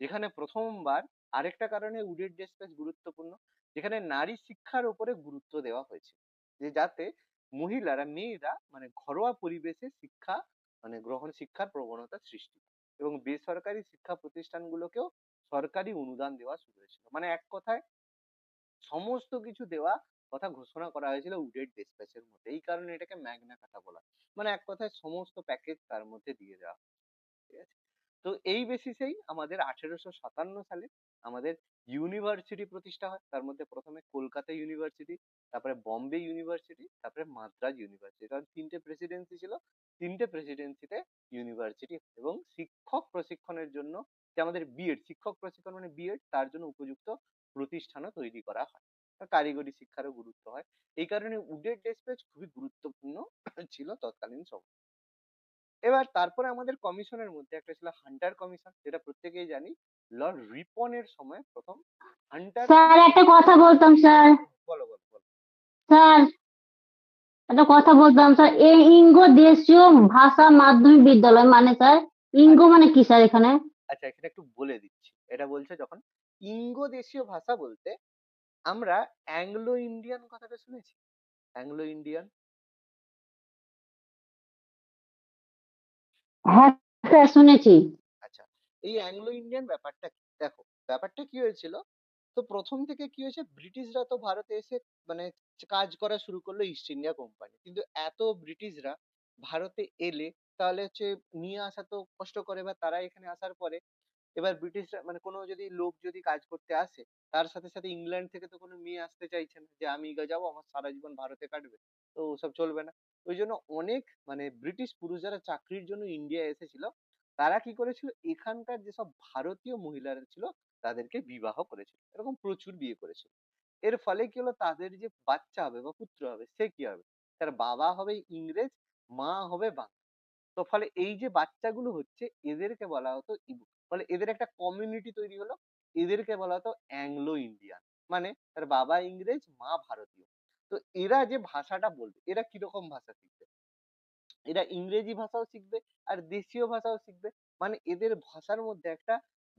যেখানে প্রথমবার আরেকটা কারণে উডের ডেসপ্যাচ গুরুত্বপূর্ণ, যেখানে নারী শিক্ষার উপরে গুরুত্ব দেওয়া হয়েছে, যে যাতে মহিলারা, মেয়েরা মানে ঘরোয়া পরিবেশে শিক্ষা মানে গ্রহণ, শিক্ষার প্রবণতা সৃষ্টি, এবং বেসরকারি শিক্ষা প্রতিষ্ঠানগুলোকেও সরকারি অনুদান দেওয়া শুরু হয়েছিল। মানে এক কথায় সমস্ত কিছু দেওয়া কথা ঘোষণা করা হয়েছিল উডের ডেসপ্যাচের মধ্যে। এই কারণে এটাকে ম্যাগনা কাটা বলা হয়। মানে এক কথায় সমস্ত প্যাকেজ তার মধ্যে দিয়ে দেওয়া হয়, ঠিক আছে? তো এই বেসিসেই আমাদের 1857 সালে আমাদের ইউনিভার্সিটি প্রতিষ্ঠা হয়। তার মধ্যে প্রথমে কলকাতা ইউনিভার্সিটি, তারপরে বম্বে ইউনিভার্সিটি, তারপরে মাদ্রাজ ইউনিভার্সিটি। কারণ তিনটে প্রেসিডেন্সি ছিল, তিনটে প্রেসিডেন্সিতে ইউনিভার্সিটি এবং শিক্ষক প্রশিক্ষণের জন্য, যে আমাদের বিএড, শিক্ষক প্রশিক্ষণ মানে বিএড, তার জন্য উপযুক্ত প্রতিষ্ঠানও তৈরি করা হয়। আর কারিগরি শিক্ষারও গুরুত্ব হয়। এই কারণে উডের ডেসপ্যাচ খুবই গুরুত্বপূর্ণ ছিল তৎকালীন সময়। এবার তারপরে আমাদের কমিশনের মধ্যে একটা ছিল হান্টার কমিশন, যেটা প্রত্যেকেই জানি। লর্ড রিপনের সময় প্রথম হান্টার স্যার একটা কথা বলতাম স্যার। বলো বলো বলো। স্যার একটা কথা বলতাম স্যার, এই ইঙ্গো দেশীয় ভাষা মাধ্যমিক বিদ্যালয় মানে স্যার, ইঙ্গো আচ্ছা মানে কি স্যার এখানে? আচ্ছা, এখানে একটু বলে দিচ্ছি। এটা বলছে যখন ইঙ্গো দেশীয় ভাষা বলতে আমরা অ্যাংলো ইন্ডিয়ান কথাটা শুনেছি। Anglo Indian. হ্যাঁ স্যার শুনেছি। আচ্ছা, এই অ্যাংলো ইন্ডিয়ান ব্যাপারটা কি? দেখো, ব্যাপারটা কি হয়েছিল, তো প্রথম থেকে কি হয়েছে, ব্রিটিশরা তো ভারতে এসে মানে কাজ করা শুরু করলো ইস্ট ইন্ডিয়া কোম্পানি। কিন্তু এত ব্রিটিশরা ভারতে এলে তাহলে হচ্ছে নিয়ে আসা তো কষ্ট করে, বা তারা এখানে আসার পরে এবার ব্রিটিশরা মানে কোনো যদি লোক যদি কাজ করতে আসে, তার সাথে সাথে ইংল্যান্ড থেকে তো কোনো মেয়ে আসতে চাইছে না যে আমি যাবো, আমার সারা জীবন ভারতে কাটবে। তো ওসব চলবে না। ওই জন্য অনেক মানে ব্রিটিশ পুরুষ যারা চাকরির জন্য ইন্ডিয়া এসেছিল, তারা কি করেছিল, এখানকার যেসব ভারতীয় মহিলারা ছিল তাদেরকে বিবাহ করেছিল, এরকম প্রচুর বিয়ে করেছিল। এর ফলে কি হলো, তাদের যে বাচ্চা হবে বা পুত্র হবে, সে কি হবে, তার বাবা হবে ইংরেজ, মা হবে বাংলা। তো ফলে এই যে বাচ্চাগুলো হচ্ছে, এদেরকে বলা হতো ইবু। ফলে এদের একটা কমিউনিটি তৈরি হলো, এদেরকে বলা হতো অ্যাংলো ইন্ডিয়ান। মানে তার বাবা ইংরেজ, মা ভারতীয়। তো এরা যে ভাষাটা বলবে, এরা কিরকম ভাষা শিখবে, এরা ইংরেজি ভাষাও শিখবে আর দেশীয় ভাষাও শিখবে। মানে এদের ভাষার মধ্যে একটা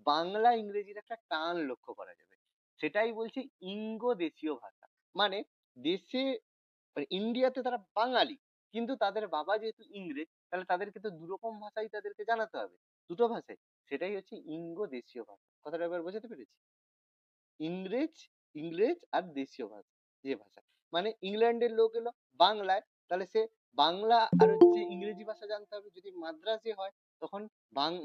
বাংলা ইংরেজির একটা টান লক্ষ্য করা যাবে। সেটাই বলছি ইঙ্গো দেশীয় ভাষা। মানে দেশে মানে ইন্ডিয়াতে তারা বাঙালি, কিন্তু তাদের বাবা যেহেতু ইংরেজ, তাহলে তাদেরকে তো দুরকম ভাষাই তাদেরকে জানাতে হবে, দুটো ভাষায়। সেটাই হচ্ছে ইঙ্গো দেশীয় ভাষা। কথাটা এবার বোঝাতে পেরেছি? ইংরেজ, ইংরেজ আর দেশীয় ভাষা, যে ভাষা মানে ইংল্যান্ডের লোক এলো বাংলায়, তাহলে সে বাংলা আর হচ্ছে ইংরেজি ভাষা জানতে হবে। যদি মাদ্রাজে হয়, তখন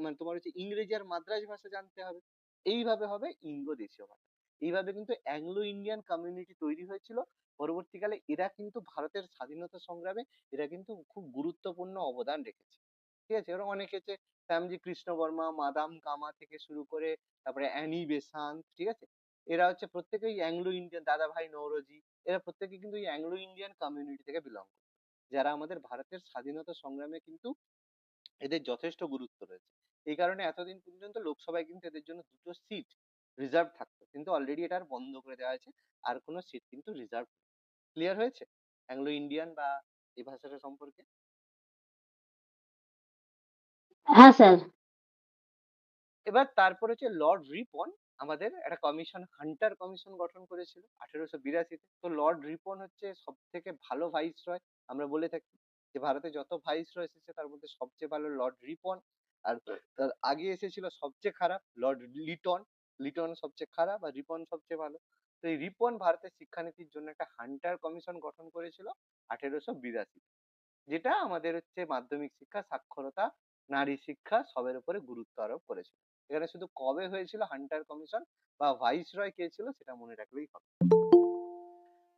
মানে তোমার হচ্ছে ইংরেজি আর মাদ্রাজি ভাষা জানতে হবে। এইভাবে হবে ইঙ্গো দেশীয় ভাষা। এইভাবে কিন্তু অ্যাংলো ইন্ডিয়ান কমিউনিটি তৈরি হয়েছিল। পরবর্তীকালে এরা কিন্তু ভারতের স্বাধীনতা সংগ্রামে এরা কিন্তু খুব গুরুত্বপূর্ণ অবদান রেখেছে। ঠিক আছে? এরা অনেকে হচ্ছে শ্যামজি কৃষ্ণ বর্মা, মাদাম কামা থেকে শুরু করে তারপরে অ্যানি বেসান্ত, ঠিক আছে? এরা হচ্ছে প্রত্যেকেই অ্যাংলো ইন্ডিয়ান, দাদাভাই নওরোজি, এরা প্রত্যেকে কিন্তু এই অ্যাংলো ইন্ডিয়ান কমিউনিটি থেকে বিলং করে, যারা আমাদের ভারতের স্বাধীনতা সংগ্রামে কিন্তু এদের যথেষ্ট গুরুত্ব রয়েছে। এই কারণে এতদিন পর্যন্ত লোকসভায় কিন্তু এদের জন্য 2টো সিট রিজার্ভ থাকতো, কিন্তু অলরেডি এটা আর বন্ধ করে দেওয়া হয়েছে। আর কোনো সিট কিন্তু রিজার্ভ। ক্লিয়ার হয়েছে অ্যাংলো ইন্ডিয়ান বা এই ভাষাটা সম্পর্কে? হ্যাঁ স্যার। এবার তারপর হচ্ছে লর্ড রিপন আমাদের একটা কমিশন, হান্টার কমিশন গঠন করেছিল 1882-তে। তো লর্ড রিপন হচ্ছে সব থেকে ভালো ভাইসরয় আমরা বলে থাকি, যে ভারতে যত ভাইসরয় এসেছে তার মধ্যে সবচেয়ে ভালো লর্ড রিপন। আর তার আগে এসেছিল সবচেয়ে খারাপ লর্ড লিটন। লিটন সবচেয়ে খারাপ আর রিপন সবচেয়ে ভালো। তো এই রিপন ভারতের শিক্ষানীতির জন্য একটা হান্টার কমিশন গঠন করেছিল 1882, যেটা আমাদের হচ্ছে মাধ্যমিক শিক্ষা, সাক্ষরতা, নারী শিক্ষা সবের উপরে গুরুত্ব আরোপ করেছিল। এখানে শুধু কবে হয়েছিল হান্টার কমিশন বা ভাইসরয় কে ছিল সেটা মনে রাখলেই হবে।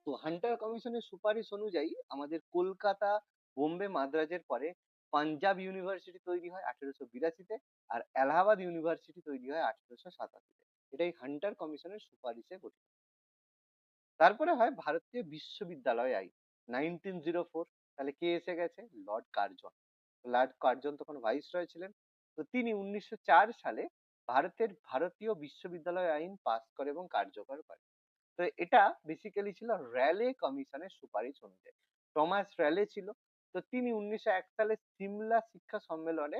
তো হান্টার কমিশনের সুপারিশ অনুযায়ী আমাদের কলকাতা, বোম্বে, মাদ্রাজের পরে পাঞ্জাব ইউনিভার্সিটি তৈরি হয় 1882-তে, আর এলাহাবাদ ইউনিভার্সিটি তৈরি হয় 1887-তে। এটাই হান্টার কমিশনের সুপারিশে গঠিত। তারপরে হয় ভারতীয় বিশ্ববিদ্যালয় আইন 1904। তাহলে কে এসে গেছে? Lord Curzon. লর্ড কার্জন তখন ভাইসরয় ছিলেন। তো তিনি 1904 সালে ভারতীয় বিশ্ববিদ্যালয় আইন পাস করে এবং কার্যকর করে। তো এটা বেসিক্যালি ছিল র্যালে কমিশনের সুপারিশ অনুযায়ী। টমাস র্যালে ছিল। তো তিনি 1901 সালে সিমলা শিক্ষা সম্মেলনে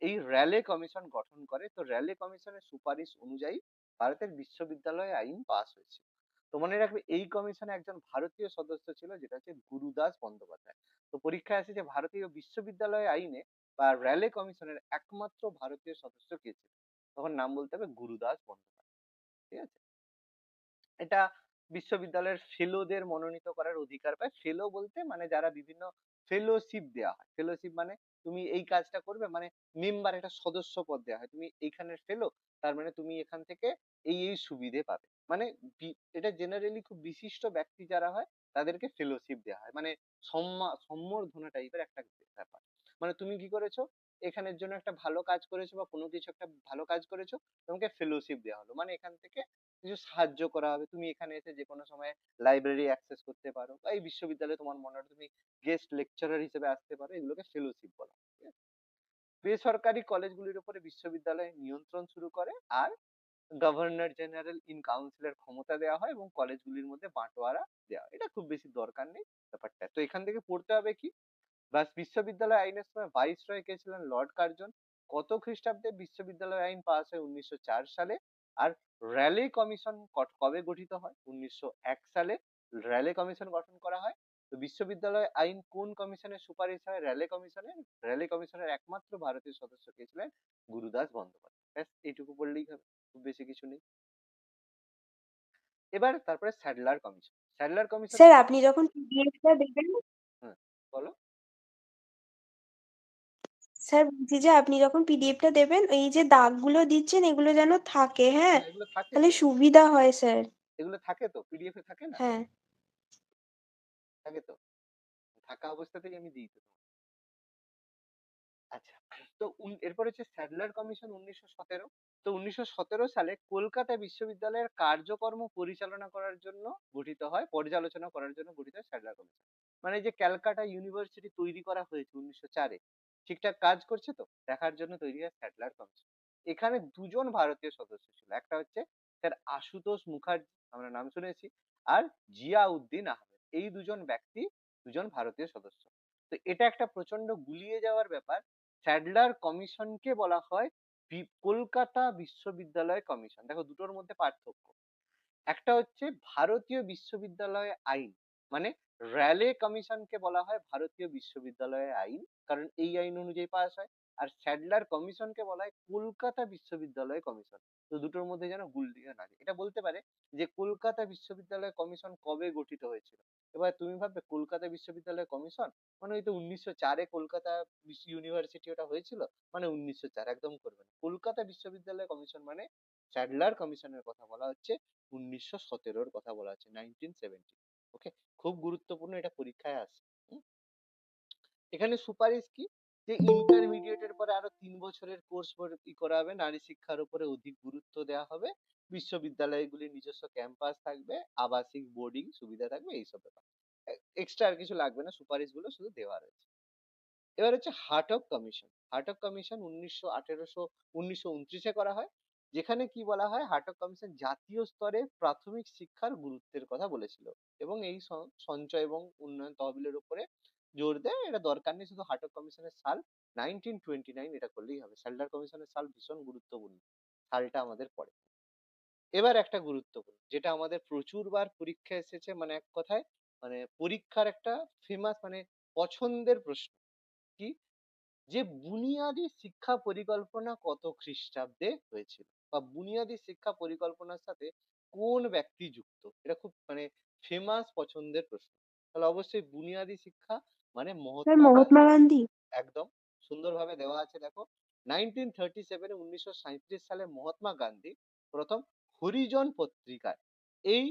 এই র্যালে কমিশন গঠন করে। তো র্যালে কমিশনের সুপারিশ অনুযায়ী ভারতের বিশ্ববিদ্যালয় আইন পাস হয়েছিল। তো মনে রাখবে এই কমিশনে একজন ভারতীয় সদস্য ছিল, যেটা হচ্ছে গুরুদাস বন্দ্যোপাধ্যায়। তো পরীক্ষায় আসে যে ভারতীয় বিশ্ববিদ্যালয় আইনে বা র্যালে কমিশনের একমাত্র ভারতীয় সদস্য কে ছিল, তখন নাম বলতে হবে গুরুদাস বন্দ্যোপাধ্যায়। ঠিক আছে? এটা বিশ্ববিদ্যালয়ের ফেলোদের মনোনীত করার অধিকার পায়। ফেলো বলতে মানে যারা বিভিন্ন ফেলোশিপ দেওয়া হয়। ফেলোশিপ মানে তুমি এই কাজটা করবে, মানে মেম্বার, একটা সদস্য পদ দেওয়া হয়, তুমি এইখানের ফেলো, তার মানে তুমি এখান থেকে এই এই সুবিধে পাবে। মানে এটা জেনারেলি খুব বিশিষ্ট ব্যক্তি যারা হয় তাদেরকে ফেলোশিপ দেওয়া হয়, মানে সম্বর্ধনা টাইপের একটা ব্যাপার। মানে তুমি কি করেছো, এখানের জন্য একটা ভালো কাজ করেছো বা কোনো কিছু একটা ভালো কাজ করেছো, তোমাকে ফেলোশিপ দেওয়া হলো, মানে এখান থেকে কিছু সাহায্য করা হবে। তুমি এখানে এসে যে কোনো সময় লাইব্রেরি অ্যাক্সেস করতে পারো, বা এই বিশ্ববিদ্যালয়ে তোমার মনে হয় তুমি গেস্ট লেকচারার হিসেবে আসতে পারো, এগুলোকে ফেলোশিপ বলা হয়। ঠিক আছে? বেসরকারি কলেজগুলির উপরে বিশ্ববিদ্যালয় নিয়ন্ত্রণ শুরু করে, আর গভর্নর জেনারেল ইন কাউন্সিলের ক্ষমতা দেওয়া হয় এবং কলেজগুলির মধ্যে বাঁটোয়ারা দেওয়া হয়। এটা খুব বেশি দরকার নেই ব্যাপারটা। তো এখান থেকে পড়তে হবে কি, বাস বিশ্ববিদ্যালয় আইনের সময় ভাইসরয় কে ছিলেন? Lord Curzon. কত খ্রিস্টাব্দে বিশ্ববিদ্যালয় আইন পাস হয়? 1904 সালে। আর র্যালে কমিশন কবে গঠিত হয়? 1901 সালে র্যালে কমিশন গঠন করা হয়। তো বিশ্ববিদ্যালয় আইন কোন কমিশনের সুপারিশ হয়? র্যালে কমিশনের। র্যালে কমিশনের একমাত্র ভারতীয় সদস্য কে ছিলেন? গুরুদাস বন্দ্যোপাধ্যায়। ব্যাস এইটুকু পড়লেই হবে, খুব বেশি কিছু নেই। এবার তারপরে Sadler commission. Sadler commission sir আপনি যখন পিডিএফটা দেবেন, হ্যাঁ বলো। স্যার বলছি যে আপনি যখন পিডিএফটা দেবেন এই যে দাগগুলো দিচ্ছেন এগুলো যেন থাকে, হ্যাঁ, হ্যাঁ এগুলো থাকে তাহলে তো, সুবিধা হয় স্যার। এগুলো থাকে তো, পিডিএফ এ থাকে না? হ্যাঁ থাকে তো, থাকা অবস্থাতেই আমি দিই তো। আচ্ছা, তো এরপর হচ্ছে স্যাডলার কমিশন 1917। তো 1917 সালে কলকাতা বিশ্ববিদ্যালয়ের কার্যকর্ম পরিচালনা করার জন্য পর্যালোচনা করার জন্য গঠিত হয় স্যাডলার কমিশন। মানে যে ক্যালকাটা ইউনিভার্সিটি তৈরি করা হয়েছে 1904-এ, ঠিকঠাক কাজ করছে তো দেখার জন্য তৈরি হয় স্যাডলার কমিশন। এখানে দুজন ভারতীয় সদস্য ছিল, একটা হচ্ছে স্যার আশুতোষ মুখার্জি, আমরা নাম শুনেছি, আর জিয়াউদ্দিন আহমেদ। এই দুজন ব্যক্তি দুজন ভারতীয় সদস্য। তো এটা একটা প্রচন্ড গুলিয়ে যাওয়ার ব্যাপার। স্যাডলার কমিশনকে বলা হয় কলকাতা বিশ্ববিদ্যালয় কমিশন। দেখো দুটোর মধ্যে পার্থক্য, একটা হচ্ছে ভারতীয় বিশ্ববিদ্যালয় আইন, মানে র্যালে কমিশনকে বলা হয় ভারতীয় বিশ্ববিদ্যালয় আইন, কারণ এই আইন অনুযায়ী পাস হয়। আর স্যাডলার কমিশনকে বলা হয় কলকাতা বিশ্ববিদ্যালয় কমিশন। তো দুটোর মধ্যে যেন ভুল দিয়ে না যায়। এটা বলতে পারে যে কলকাতা বিশ্ববিদ্যালয় কমিশন কবে গঠিত হয়েছিল। এবার তুমি ভাববে কলকাতা বিশ্ববিদ্যালয় কমিশন মানে ওই তো 1904-এ কলকাতা ইউনিভার্সিটি ওটা হয়েছিল, মানে 1904, একদম করবে না। কলকাতা বিশ্ববিদ্যালয় কমিশন মানে স্যাডলার কমিশনের কথা বলা হচ্ছে, 1917-র কথা বলা হচ্ছে, 1970। ওকে, খুব গুরুত্বপূর্ণ, এটা পরীক্ষায় আসে। হুম? এখানে সুপারিশ কি, যে ইন্টারমিডিয়েটের পরে আরো 3 বছরের কোর্স ভর্তি করা হবে, নারী শিক্ষার উপরে অধিক গুরুত্ব দেওয়া হবে, বিশ্ববিদ্যালয়গুলির নিজস্ব ক্যাম্পাস থাকবে, আবাসিক বোর্ডিং সুবিধা থাকবে, এইসব ব্যাপার। এক্সট্রা আর কিছু লাগবে না, সুপারিশ গুলো শুধু দেওয়া রয়েছে। এবার হচ্ছে হার্টগ কমিশন। হার্টগ কমিশন 1929-এ করা হয়। যেখানে কি বলা হয় হার্টগ কমিশন জাতীয় স্তরে প্রাথমিক শিক্ষার গুরুত্বের কথা বলেছিল এবং এই সঞ্চয় এবং উন্নয়ন তহবিলের উপরে জোর দেয়। এটা দরকার নেই, শুধু হার্টগ কমিশনের সাল 1929 এটা করলেই হবে। সাল্ডার কমিশনের সাল ভীষণ গুরুত্বপূর্ণ, সালটা আমাদের পড়ে। এবার একটা গুরুত্বপূর্ণ যেটা আমাদের প্রচুরবার পরীক্ষা এসেছে, মানে এক কথায় মানে পরীক্ষার একটা ফেমাস মানে পছন্দের প্রশ্ন, কি যে বুনিয়াদী শিক্ষা পরিকল্পনা কত খ্রিস্টাব্দে হয়েছিল বা বুনিয়াদী শিক্ষা পরিকল্পনার সাথে কোন ব্যক্তি যুক্ত, এটা খুব মানে ফেমাস পছন্দের প্রশ্ন। তাহলে অবশ্যই বুনিয়াদী শিক্ষা মানে স্যার মহাত্মা গান্ধী। মহাত্মা গান্ধী। একদম সুন্দরভাবে দেওয়া আছে দেখো। 1937 1937 সালে মহাত্মা গান্ধী প্রথম হরিজন পত্রিকায় এই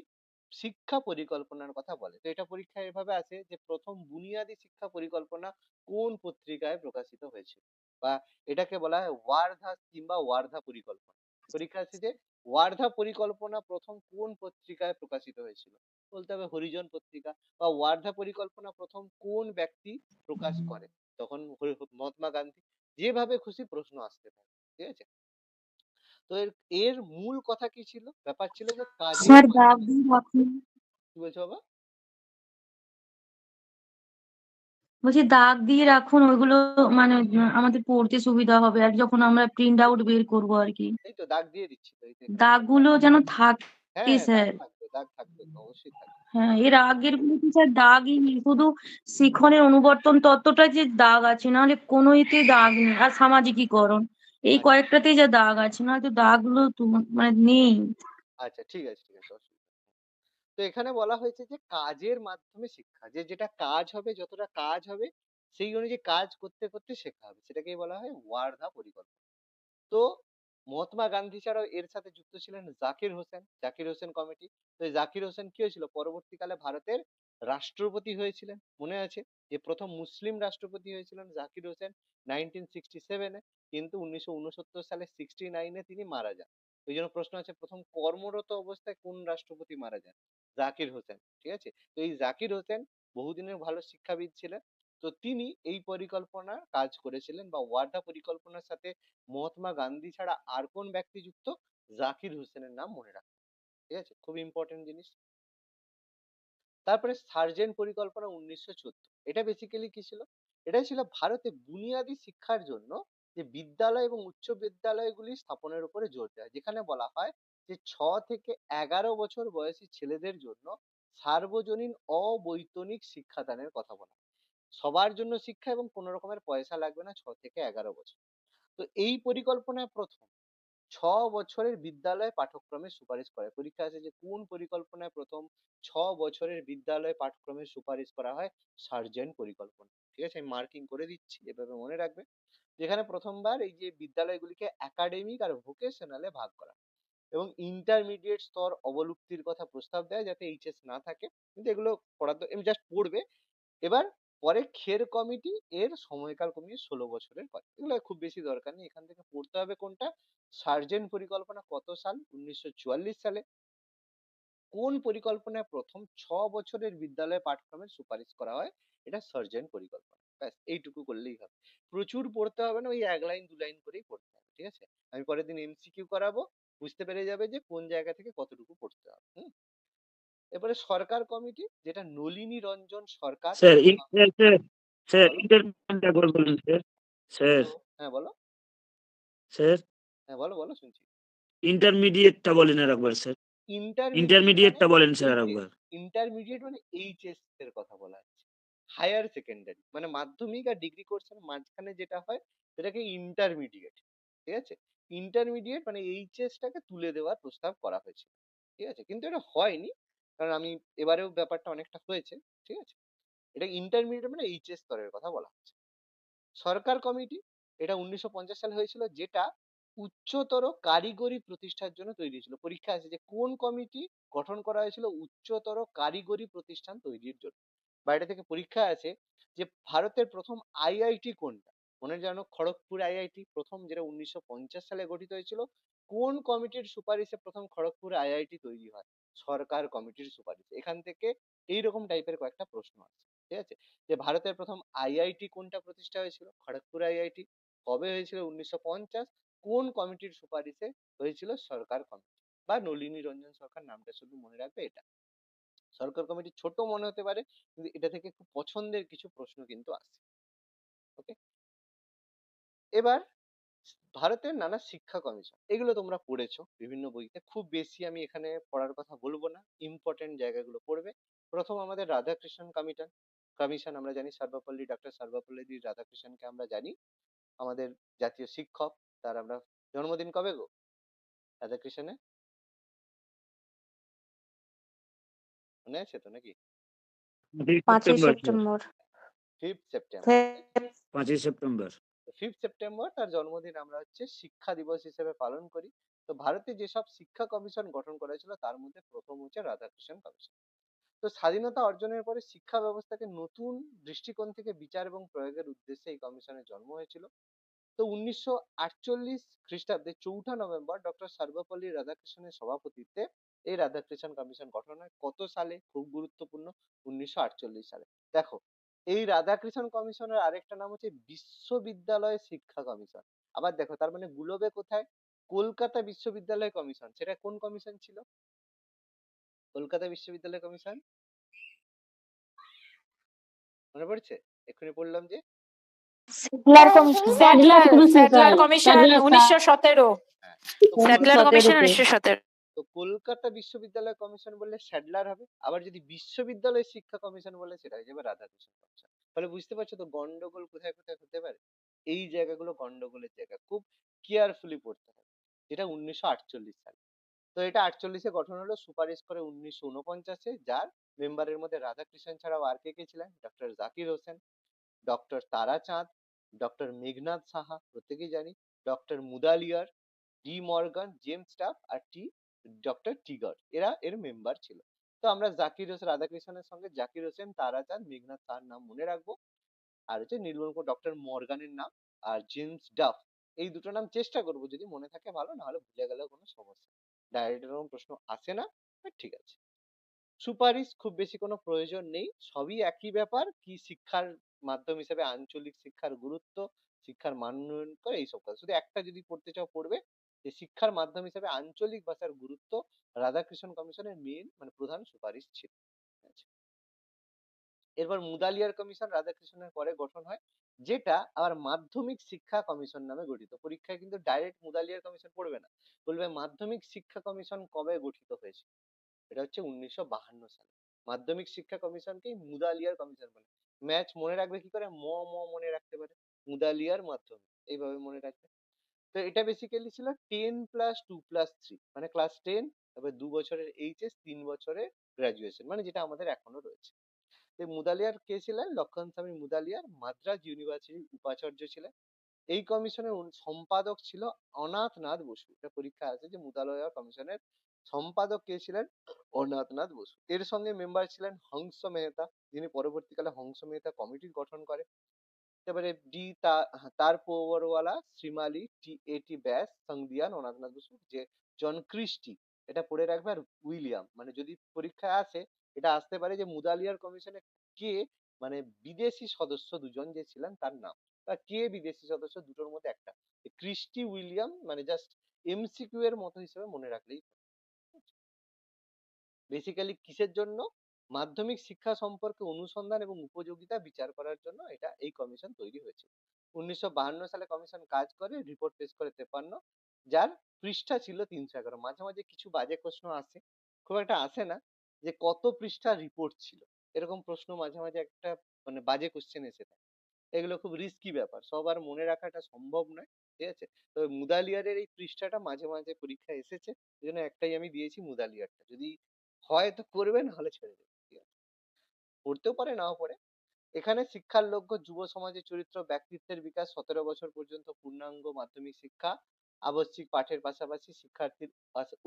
শিক্ষা পরিকল্পনার কথা বলে। তো এটা পরীক্ষায় এভাবে আছে যে প্রথম বুনিয়াদী শিক্ষা পরিকল্পনা কোন পত্রিকায় প্রকাশিত হয়েছিল, বা এটাকে বলা হয় ওয়ার্ধা কিংবা ওয়ার্ধা পরিকল্পনা। পরীক্ষা আছে যে ওয়ার্ধা পরিকল্পনা প্রথম কোন পত্রিকায় প্রকাশিত হয়েছিল, বলতে হবে হরিজন পত্রিকা। বা ওয়ার্ধা পরিকল্পনা প্রথম কোন ব্যক্তি প্রকাশ করে, তখন মহাত্মা গান্ধী। যেভাবে খুশি প্রশ্ন আসতে পারে, ঠিক আছে। তো এর এর মূল কথা কি ছিল, ব্যাপার ছিল যে কাজের স্যার দাগ মাধ্যমে। দিয়ে রাখুন। কি বলছো বাবা? বলছি দাগ দিয়ে রাখুন ওইগুলো, মানে আমাদের পড়তে সুবিধা হবে আর যখন আমরা প্রিন্ট আউট বের করবো আর কি। এই তো দাগ দিয়ে দিচ্ছি তো, এই তো এখানে সব দাগ। দাগগুলো যেন হ্যাঁ থাকে হ্যাঁ, দাগ স্যার। থাকবে, দাগ থাকবে তো, অবশ্যই থাকবে। হ্যাঁ, এর আগের গুলোতে স্যার দাগই নেই, শুধু শিক্ষণের অনুবর্তন তত্ত্বটা যে দাগ আছে, নাহলে কোনো এতেই দাগ নেই। আর সামাজিকীকরণ, এই আচ্ছা কয়েকটাতেই যা দাগ আছে, নয়তো দাগগুলো তো মানে নেই। আচ্ছা, ঠিক আছে ঠিক আছে, অসুবিধা নেই। তো এখানে বলা হয়েছে যে কাজের মাধ্যমে শিক্ষা, যে যেটা কাজ হবে, যতটা কাজ হবে সেই অনুযায়ী কাজ করতে করতে শেখা হবে, সেটাকেই বলা হয় ওয়ার্ধা পরিকল্পনা। তো মহাত্মা গান্ধী ছাড়াও এর সাথে যুক্ত ছিলেন জাকির হোসেন, জাকির হোসেন কমিটি। তো এই জাকির হোসেন কি হয়েছিল, পরবর্তীকালে ভারতের রাষ্ট্রপতি হয়েছিলেন, মনে আছে যে প্রথম মুসলিম রাষ্ট্রপতি হয়েছিলেন জাকির হোসেন 1967-এ, কিন্তু 1969 সালে 69-এ তিনি মারা যান। ওই জন্য প্রশ্ন আছে প্রথম কর্মরত অবস্থায় কোন রাষ্ট্রপতি মারা যান, জাকির হোসেন, ঠিক আছে। তো এই জাকির হোসেন বহুদিনের ভালো শিক্ষাবিদ ছিলেন। তো তিনি এই পরিকল্পনা কাজ করেছিলেন বা ওয়ার্ধা পরিকল্পনার সাথে মহাত্মা গান্ধী ছাড়া আর কোন ব্যক্তি যুক্ত, জাকির হোসেনের নাম মনে রাখবেন, ঠিক আছে, খুব ইম্পর্টেন্ট জিনিস। তারপরে সার্জেন্ট পরিকল্পনা 1914, এটা বেসিক্যালি কি ছিল, এটাই ছিল ভারতে বুনিয়াদী শিক্ষার জন্য যে বিদ্যালয় এবং উচ্চ বিদ্যালয়গুলি স্থাপনের উপরে জোর দেয়, যেখানে বলা হয় যে 6 থেকে 11 বছর বয়সী ছেলেদের জন্য সার্বজনীন অবৈতনিক শিক্ষাদানের কথা বলা হয়। সবার জন্য শিক্ষা এবং কোনো রকমের পয়সা লাগবে না 6 থেকে 11 বছর। তো এই পরিকল্পনায় প্রথম 6 বছরের বিদ্যালয় পাঠ্যক্রমের সুপারিশ করে। পরীক্ষা আছে যে কোন পরিকল্পনায় প্রথম 6 বছরের বিদ্যালয় পাঠ্যক্রমের সুপারিশ করা হয়, সার্জেন্ট পরিকল্পনা, ঠিক আছে, আমি মার্কিং করে দিচ্ছি, এভাবে মনে রাখবে। যেখানে প্রথমবার এই যে বিদ্যালয়গুলিকে একাডেমিক আর ভোকেশনালে ভাগ করা এবং ইন্টারমিডিয়েট স্তর অবলুপ্তির কথা প্রস্তাব দেয়, যাতে এইচএস না থাকে। কিন্তু এগুলো পড়াতে এমনি জাস্ট পড়বে। এবার পরে খের কমিটি এর সময়কাল কমিয়ে 16 বছরের করে। এগুলো খুব বেশি দরকার নেই, এখান থেকে পড়তে হবে কোনটা, সার্জেন্ট পরিকল্পনা কত সাল, 1944 সালে। কোন পরিকল্পনায় প্রথম 6 বছরের বিদ্যালয় পাঠ্যক্রমের সুপারিশ করা হয়, এটা সার্জেন্ট পরিকল্পনা। ব্যাস এইটুকু করলেই হবে, প্রচুর পড়তে হবে না, ওই 1 লাইন 2 লাইন করেই পড়তে হবে, ঠিক আছে। আমি পরের দিন এমসিকিউ করাবো, বুঝতে পেরে যাবে যে কোন জায়গা থেকে কতটুকু পড়তে হবে। এবারে সরকার কমিটি, যেটা নলিনী রঞ্জন সরকার। স্যার স্যার স্যার স্যার বলো ইন্টারমিডিয়েট একবার বলুন স্যার। স্যার বলো, হ্যাঁ বলো, স্যার হ্যাঁ বলো বলো শুনছি। ইন্টারমিডিয়েটটা বলেন আর একবার স্যার। ইন্টারমিডিয়েট মানে ইন্টারমিডিয়েটটা বলেন স্যার আর এইচএস, একবার। ইন্টারমিডিয়েট মানে এইচএস এর কথা বলা হচ্ছে। হায়ার সেকেন্ডারি মানে মাধ্যমিক আর ডিগ্রি কোর্সের মাঝখানে যেটা হয় সেটাকে ইন্টারমিডিয়েট, ঠিক আছে। ইন্টারমিডিয়েট মানে এইচএস টাকে তুলে দেওয়ার প্রস্তাব করা হয়েছে, ঠিক আছে, কিন্তু এটা হয়নি, কারণ আমি এবারেও ব্যাপারটা অনেকটা হয়েছে, ঠিক আছে। এটা ইন্টারমিডিয়েট মানে এইচএস স্তরের কথা বলা হচ্ছে। সরকার কমিটি, এটা 1950 সালে হয়েছিল, যেটা উচ্চতর কারিগরি প্রতিষ্ঠার জন্য তৈরি হয়েছিল। পরীক্ষা আছে যে কোন কমিটি গঠন করা হয়েছিল উচ্চতর কারিগরি প্রতিষ্ঠান তৈরির জন্য। বাইরে থেকে পরীক্ষা আছে যে ভারতের প্রথম আইআইটি কোনটা, মনে জানো খড়গপুর আইআইটি প্রথম, যেটা 1950 সালে গঠিত হয়েছিল। কোন কমিটির সুপারিশে প্রথম খড়গপুর আইআইটি তৈরি হয়, সরকার কমিটির সুপারিশে। এখান থেকে এইরকম টাইপের কয়েকটা প্রশ্ন আছে, ঠিক আছে। যে ভারতের প্রথম আইআইটি কোনটা প্রতিষ্ঠা হয়েছিল, খড়গপুর আইআইটি। কবে হয়েছিল, 1950। কোন কমিটির সুপারিশে হয়েছিল? সরকার কমিটি বা নলিনী রঞ্জন সরকার, নামটা শুধু মনে রাখবে এটা। সরকার কমিটি ছোট মনে হতে পারে, কিন্তু এটা থেকে খুব পছন্দের কিছু প্রশ্ন কিন্তু আসে। ওকে, এবার ভারতের নানা শিক্ষা কমিশন, এগুলো তোমরা পড়েছো বিভিন্ন বইতে, খুব বেশি আমি এখানে পড়ার কথা বলবো না, ইম্পর্টেন্ট জায়গাগুলো পড়বে। প্রথম আমাদের রাধাকৃষ্ণন কমিশন। কমিশন আমরা জানি সর্বপল্লী, ডক্টর সর্বপল্লী রাধাকৃষ্ণনকে আমরা জানি আমাদের জাতীয় শিক্ষক। তার আমরা জন্মদিন কবে গো রাধাকৃষ্ণনের? মনে আছে তো নাকি? 5ই September sir, September 5th September. 5ই সেপ্টেম্বর। 5th সেপ্টেম্বর তার জন্মদিন আমরা হচ্ছে শিক্ষা দিবস হিসেবে পালন করি। তো ভারতে যেসব শিক্ষা কমিশন গঠন করা হয়েছিল তার মধ্যে প্রথম হচ্ছে রাধাকৃষ্ণন কমিশন। তো স্বাধীনতা অর্জনের পরে শিক্ষা ব্যবস্থাকে নতুন দৃষ্টিকোণ থেকে বিচার এবং প্রয়োগের উদ্দেশ্যে এই কমিশনের জন্ম হয়েছিল। তো 1948 খ্রিস্টাব্দে 4 নভেম্বর ডক্টর সর্বপল্লী রাধাকৃষ্ণনের সভাপতিত্বে এই রাধাকৃষ্ণন কমিশন গঠন হয়। কত সালে? খুব গুরুত্বপূর্ণ, 1948 সালে। দেখো, এই রাধাকৃষ্ণন কমিশনের আরেকটা নাম হচ্ছে বিশ্ববিদ্যালয় শিক্ষা কমিশন। আবার দেখো, তার মানে গুলোবে কোথায়? কলকাতা বিশ্ববিদ্যালয় কমিশন। সেটা কোন কমিশন ছিল? কলকাতা বিশ্ববিদ্যালয় কমিশন, মনে পড়ছে? এক্ষুনি বললাম যে Sadler commission, Sadler commission Sadler sir, commission Sadler 1917। হ্যাঁ, তো স্যাডলার কমিশন 1917 1917। তো কলকাতা বিশ্ববিদ্যালয় কমিশন বললে স্যাডলার হবে, আবার যদি বিশ্ববিদ্যালয় শিক্ষা কমিশন বলে সেটা হয়ে যাবে রাধাকৃষ্ণ কমিশন। তাহলে বুঝতে পারছো তো গন্ডগোল কোথায় কোথায় হতে পারে। এই জায়গাগুলো গন্ডগোলের জায়গা, খুব কেয়ারফুলি পড়তে হবে। যেটা 1948 সালে, তো এটা 48-এ গঠন হলো, সুপারিশ করে 1949-এ, যার মেম্বারের মধ্যে রাধাকৃষ্ণন ছাড়াও আর কে কে ছিলেন? Doctor Zakir Husain, doctor Tarachand, doctor Meghnad Saha, প্রত্যেকেই জানি, doctor Mudaliar, D Morgan, James Staff আর ডক্টর টিগর, এরা এর মেম্বার ছিল। তো আমরা জাকির হোসেন, রাধাকৃষ্ণনের সঙ্গে জাকির হোসেন, তারাচাঁদ, মেঘনাথ সাহার নাম মনে রাখবো। আর হচ্ছে নির্মল ডক্টর মর্গানের নাম আর জেমস ডাফ, এই দুটো নাম চেষ্টা করবো, যদি মনে থাকে ভালো, না হলে ভুলে গেলেও কোনো সমস্যা। ডাইরেক্ট এরকম প্রশ্ন আসে না, but ঠিক আছে। সুপারিশ খুব বেশি কোনো প্রয়োজন নেই, সবই একই ব্যাপার, কি শিক্ষার মাধ্যম হিসেবে আঞ্চলিক শিক্ষার গুরুত্ব, শিক্ষার মান উন্নয়ন করে এইসব কাজ। শুধু একটা যদি পড়তে চাও পড়বে, যে শিক্ষার মাধ্যম হিসেবে আঞ্চলিক ভাষার গুরুত্ব রাধাকৃষ্ণন কমিশনের মেন মানে প্রধান সুপারিশ ছিল। ঠিক আছে? এরপর মুদালিয়ার কমিশন রাধাকৃষ্ণনের পরে গঠন হয়, যেটা আবার মাধ্যমিক শিক্ষা কমিশন নামে গঠিত। পরীক্ষায় কিন্তু ডাইরেক্ট মুদালিয়ার কমিশন পড়বে না, বলবে মাধ্যমিক শিক্ষা কমিশন কবে গঠিত হয়েছে। এটা হচ্ছে 1952 সালে। মাধ্যমিক শিক্ষা কমিশনকেই মুদালিয়ার কমিশন বলে। ম্যাচ মনে রাখবে কি করে? মনে রাখতে পারে, মুদালিয়ার মাধ্যমিক, এইভাবে মনে রাখবে। তো এটা বেসিক্যালি ছিল 10+2+3, মানে ক্লাস 10, তারপর 2 বছরের এইচএস, 3 বছরের গ্রাজুয়েশন, মানে যেটা আমাদের এখনো রয়েছে। তো মুদালিয়ার কে ছিলেন? লক্ষণ স্বামী মুদালিয়ার মাদ্রাজ ইউনিভার্সিটির উপাচার্য ছিলেন। এই কমিশনের সম্পাদক ছিল অনাথনাথ বসু। এটা পরীক্ষা আছে যে মুদালিয়া কমিশনের সম্পাদক কে ছিলেন? অনাথনাথ বসু। এর সঙ্গে মেম্বার ছিলেন হংস মেহতা, যিনি পরবর্তীকালে হংস মেহতা কমিটির গঠন করে। এবারে তার পৌরওয়ালা শ্রীমালি, টি ব্যাস, সংদিয়ান, অনাথনাথ বসু, যে জন ক্রিস্টি, এটা পড়ে রাখবে। আর উইলিয়াম, মানে যদি পরীক্ষায় আসে, এটা আসতে পারে যে মুদালিয়ার কমিশনে কে মানে বিদেশি সদস্য দুজন যে ছিলেন তার নাম, বা কে বিদেশি সদস্য, দুটোর মধ্যে একটা। ক্রিস্টি উইলিয়াম মানে জাস্ট এমসিকিউ এর মতো হিসেবে মনে রাখলেই। বেসিক্যালি কিসের জন্য? মাধ্যমিক শিক্ষা সম্পর্কে অনুসন্ধান এবং উপযোগিতা বিচার করার জন্য এটা এই কমিশন তৈরি হয়েছে। 1952 সালে কমিশন কাজ করে, রিপোর্ট পেশ করে 53, যার পৃষ্ঠা ছিল 311। মাঝে মাঝে কিছু বাজে প্রশ্ন আসে, খুব একটা আসে না, যে কত পৃষ্ঠা রিপোর্ট ছিল, এরকম প্রশ্ন মাঝে মাঝে একটা মানে বাজে কোশ্চেন এসে থাকে। এগুলো খুব রিস্কি ব্যাপার, সবার মনে রাখাটা সম্ভব নয়। ঠিক আছে? তবে মুদালিয়ারের এই পৃষ্ঠাটা মাঝে মাঝে পরীক্ষায় এসেছে, এই জন্য একটাই আমি দিয়েছি মুদালিয়ারটা। যদি হয় তো করবে, না হলে ছেড়ে দেবে। ঠিক আছে? পড়তেও পারে, নাও পড়ে। এখানে শিক্ষার লক্ষ্য যুব সমাজের চরিত্র, ব্যক্তিত্বের বিকাশ, 17 বছর পর্যন্ত পূর্ণাঙ্গ মাধ্যমিক শিক্ষা, আবশ্যিক পাঠের পাশাপাশি শিক্ষার্থীর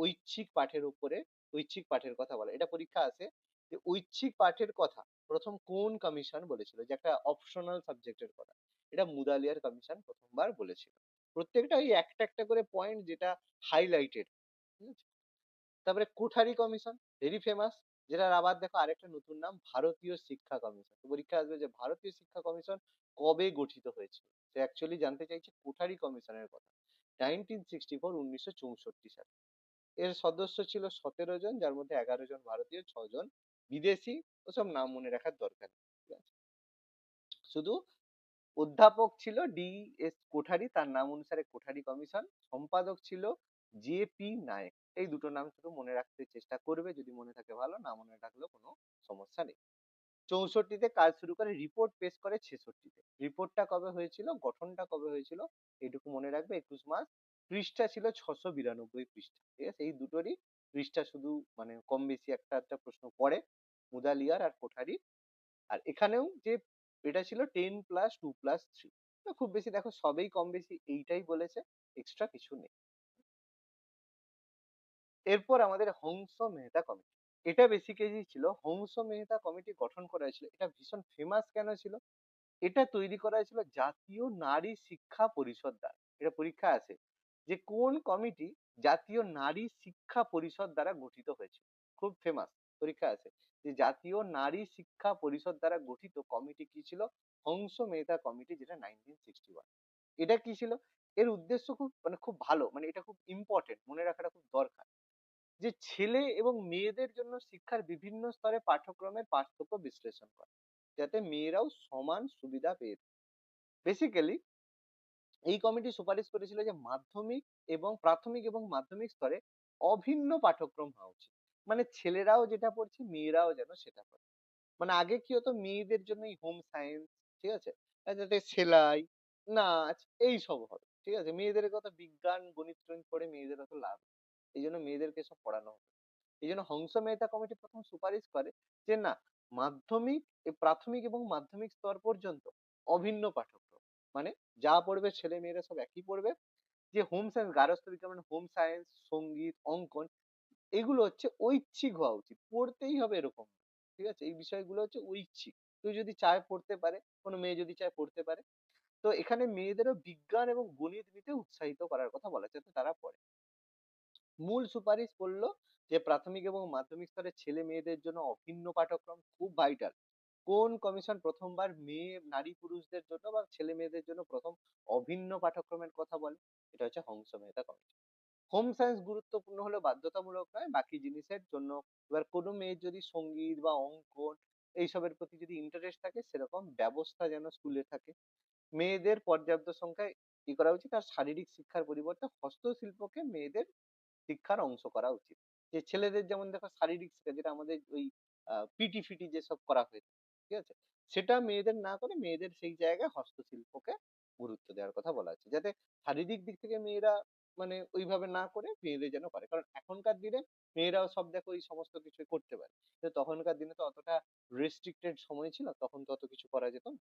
ঐচ্ছিক পাঠের উপরে ঐচ্ছিক পাঠের কথা বলে। এটা পরীক্ষা আছে যে ঐচ্ছিক পাঠের কথা প্রথম কোন কমিশন বলেছিল, যে একটা অপশনাল সাবজেক্টের কথা। এটা মুদালিয়ার কমিশন প্রথমবার বলেছিল। প্রত্যেকটা ওই একটা একটা করে পয়েন্ট যেটা হাইলাইটেড। তারপরে কোঠারি কমিশন, ভেরি ফেমাস, যেটার আবার দেখো আরেকটা নতুন নাম, ভারতীয় শিক্ষা কমিশন। তো পরীক্ষা আসবে যে ভারতীয় শিক্ষা কমিশন কবে গঠিত হয়েছিল, সে অ্যাকচুয়ালি জানতে চাইছে কোঠারি কমিশনের কথা। 1964 সালে। এর সদস্য ছিল 17 জন, যার মধ্যে 11 জন ভারতীয়, 6 জন বিদেশি। ওসব নাম মনে রাখার দরকার নেই, ঠিক আছে? শুধু অধ্যাপক ছিল ডি এস কোঠারি, তার নাম অনুসারে কোঠারি কমিশন। সম্পাদক ছিল জে পি নায়েক। এই দুটো নাম শুধু মনে রাখতে চেষ্টা করবে, যদি মনে থাকে ভালো, না মনে রাখলেও কোনো সমস্যা নেই। 64-তে কাজ শুরু করে, রিপোর্ট পেশ করে 66-তে। রিপোর্টটা কবে হয়েছিল, গঠনটা কবে হয়েছিল, এইটুকু মনে রাখবে। 21 মাস। পৃষ্ঠা ছিল 692 পৃষ্ঠা, ঠিক আছে? এই দুটোরই পৃষ্ঠা শুধু মানে কম বেশি একটা একটা প্রশ্ন পড়ে, মুদালিয়ার আর কোঠারি। আর এখানেও যে এটা ছিল 10+2+3, খুব বেশি দেখো সবেই কম বেশি এইটাই বলেছে, এক্সট্রা কিছু নেই। এরপর আমাদের হংস মেহতা কমিটি। এটা বেসিক্যালি ছিল, হংস মেহতা কমিটি গঠন করা হয়েছিল। এটা ভীষণ ফেমাস কেন ছিল? এটা তৈরি করা হয়েছিল জাতীয় নারী শিক্ষা পরিষদ দ্বারা। এটা পরীক্ষা আছে যে কোন কমিটি জাতীয় নারী শিক্ষা পরিষদ দ্বারা গঠিত হয়েছিল। খুব ফেমাস, পরীক্ষা আছে যে জাতীয় নারী শিক্ষা পরিষদ দ্বারা গঠিত কমিটি কি ছিল? হংস মেহতা কমিটি, যেটা 1961। এটা কি ছিল? এর উদ্দেশ্য খুব মানে খুব ভালো, মানে এটা খুব ইম্পর্টেন্ট, মনে রাখাটা খুব দরকার, যে ছেলে এবং মেয়েদের জন্য শিক্ষার বিভিন্ন স্তরে পাঠ্যক্রমের পার্থক্য বিশ্লেষণ করা, যাতে মেয়েরাও সমান সুবিধা পেয়ে। বেসিক্যালি এই কমিটি সুপারিশ করেছিল যে মাধ্যমিক এবং প্রাথমিক এবং মাধ্যমিক স্তরে অভিন্ন পাঠ্যক্রম হওয়া উচিত। মানে ছেলেরাও যেটা পড়ছে মেয়েরাও যেন সেটা পড়ে। মানে আগে কি হতো, মেয়েদের জন্যই হোম সায়েন্স, ঠিক আছে, আর যাতে সেলাই, নাচ এই সব হবে, ঠিক আছে? মেয়েদের কত বিজ্ঞান গণিত টণিত পড়ে মেয়েদের অত লাভ নেই। এই জন্য মেয়েদেরকে সব পড়ানো হতো। এই জন্য হংস মেহতা কমিটি প্রথম সুপারিশ করে যে না, মাধ্যমিক প্রাথমিক এবং মাধ্যমিক স্তর পর্যন্ত অভিন্ন পাঠ্যক্রম, মানে যা পড়বে ছেলে মেয়েরা সব একই পড়বে। যে হোম সায়েন্স, গার্হস্থ্য বিজ্ঞান মানে হোম সায়েন্স, সঙ্গীত, অঙ্কন, এগুলো হচ্ছে ঐচ্ছিক হওয়া উচিত, পড়তেই হবে এরকম, ঠিক আছে? এই বিষয়গুলো হচ্ছে ঐচ্ছিক। তুই যদি চায় পড়তে পারে, কোনো মেয়ে যদি চায় পড়তে পারে। তো এখানে মেয়েদেরও বিজ্ঞান এবং গণিত নিতে উৎসাহিত করার কথা বলা হচ্ছে, যাতে তারা পড়ে। মূল সুপারিশ করলো যে প্রাথমিক এবং মাধ্যমিক স্তরে ছেলে মেয়েদের জন্য অভিন্ন পাঠ্যক্রম, খুব ভাইটাল। কোন কমিশন প্রথমবার মেয়ে নারী পুরুষদের জন্য বা ছেলে মেয়েদের জন্য প্রথম অভিন্ন পাঠ্যক্রমের কথা বলে? এটা হচ্ছে Hansa Mehta committee. Home science গুরুত্বপূর্ণ হলেও বাধ্যতামূলক নয় বাকি জিনিসের জন্য। এবার কোনো মেয়ের যদি সঙ্গীত বা অঙ্কন এইসবের প্রতি যদি ইন্টারেস্ট থাকে, সেরকম ব্যবস্থা যেন স্কুলে থাকে। মেয়েদের পর্যাপ্ত সংখ্যায় কি করা উচিত, আর শারীরিক শিক্ষার পরিবর্তে হস্তশিল্পকে মেয়েদের শিক্ষার অংশ করা উচিত। যে ছেলেদের যেমন দেখো শারীরিক শিক্ষা, যেটা আমাদের ওই পিটি ফিটি যেসব করা হয়েছে, ঠিক আছে, সেটা মেয়েদের না করে মেয়েদের সেই জায়গায় হস্তশিল্পকে গুরুত্ব দেওয়ার কথা বলা হচ্ছে, যাতে শারীরিক দিক থেকে মেয়েরা মানে ওইভাবে না করে মেয়েদের যেন করে। কারণ এখনকার দিনে মেয়েরাও সব দেখো এই সমস্ত কিছু করতে পারে, কিন্তু তখনকার দিনে তো অতটা রেস্ট্রিক্টেড সময় ছিল, তখন তো অত কিছু করা যেত না।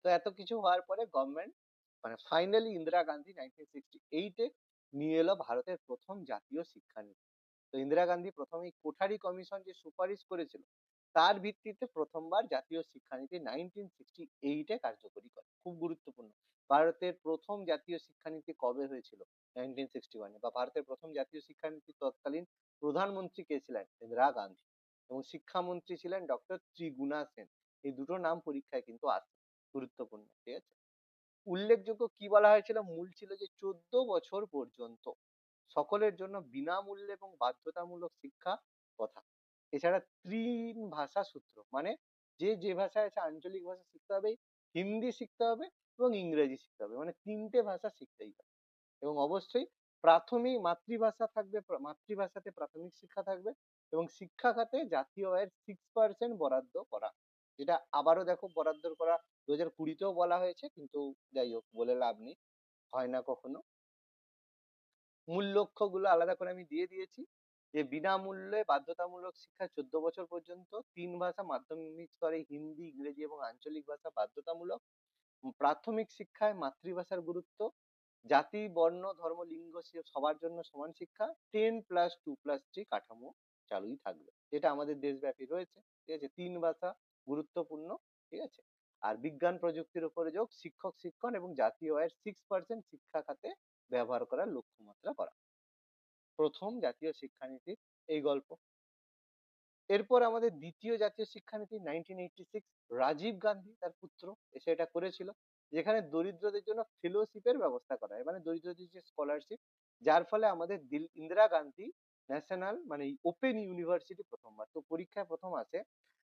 তো এত কিছু হওয়ার পরে গভর্নমেন্ট মানে ফাইনালি ইন্দিরা গান্ধী 1968-এ নিয়ে এলো ভারতের প্রথম জাতীয় শিক্ষানীতি। তো ইন্দিরা গান্ধী প্রথমে এই কোঠারি কমিশন যে সুপারিশ করেছিল, তার ভিত্তিতে প্রথমবার জাতীয় শিক্ষানীতি 1968-এ কার্যকরী করে। খুব গুরুত্বপূর্ণ। ভারতের প্রথম জাতীয় শিক্ষানীতি কবে হয়েছিল? 1961-এ। বা ভারতের প্রথম জাতীয় শিক্ষানীতি তৎকালীন প্রধানমন্ত্রী কে ছিলেন? ইন্দিরা গান্ধী। এবং শিক্ষামন্ত্রী ছিলেন ডক্টর ত্রিগুণা সেন। এই দুটো নাম পরীক্ষায় কিন্তু আসে, গুরুত্বপূর্ণ, ঠিক আছে? উল্লেখযোগ্য কি বলা হয়েছিল? মূল ছিল যে 14 বছর পর্যন্ত সকলের জন্য বিনামূল্যে এবং বাধ্যতামূলক শিক্ষা কথা। এছাড়া 3 ভাষা সূত্র, মানে যে যে ভাষায় আছে আঞ্চলিক ভাষা শিখতে হবে, হিন্দি শিখতে হবে এবং ইংরেজি শিখতে হবে, মানে 3টে ভাষা শিখতেই হবে। এবং অবশ্যই প্রাথমিক মাতৃভাষা থাকবে, মাতৃভাষাতে প্রাথমিক শিক্ষা থাকবে। এবং শিক্ষা খাতে জাতীয় আয়ের 6% বরাদ্দ করা, যেটা আবারও দেখো বরাদ্দ করা 2020-তেও বলা হয়েছে, কিন্তু যাই হোক বলে লাভ নেই, হয় না কখনো। মূল লক্ষ্যগুলো আলাদা করে আমি দিয়ে দিয়েছি, যে বিনামূল্যে বাধ্যতামূলক শিক্ষা 14 বছর পর্যন্ত, 3 ভাষা মাধ্যমিক স্তরে হিন্দি, ইংরেজি এবং আঞ্চলিক ভাষা বাধ্যতামূলক, প্রাথমিক শিক্ষায় মাতৃভাষার গুরুত্ব, জাতি, বর্ণ, ধর্ম, লিঙ্গ সবার জন্য সমান শিক্ষা, 10+2+3 কাঠামো চালুই থাকবে, যেটা আমাদের দেশব্যাপী রয়েছে, ঠিক আছে? 3 ভাষা গুরুত্বপূর্ণ, ঠিক আছে? আর বিজ্ঞান প্রযুক্তির উপরে যোগ, শিক্ষক শিক্ষণ এবং জাতীয় আয়ের 6% শিক্ষা খাতে ব্যবহার করার লক্ষ্যমাত্রা করা। প্রথম জাতীয় শিক্ষানীতি এই গল্প। এরপর আমাদের দ্বিতীয় জাতীয় শিক্ষানীতি 1986, রাজীব গান্ধী তার পুত্র এসে এটা করেছিল। যেখানে দরিদ্রদের জন্য ফেলোশিপের ব্যবস্থা করা হয়, মানে দরিদ্রদের যে স্কলারশিপ, যার ফলে আমাদের ইন্দিরা গান্ধী ন্যাশনাল মানে ওপেন ইউনিভার্সিটি প্রথমবার, তো পরীক্ষায় প্রথম আসে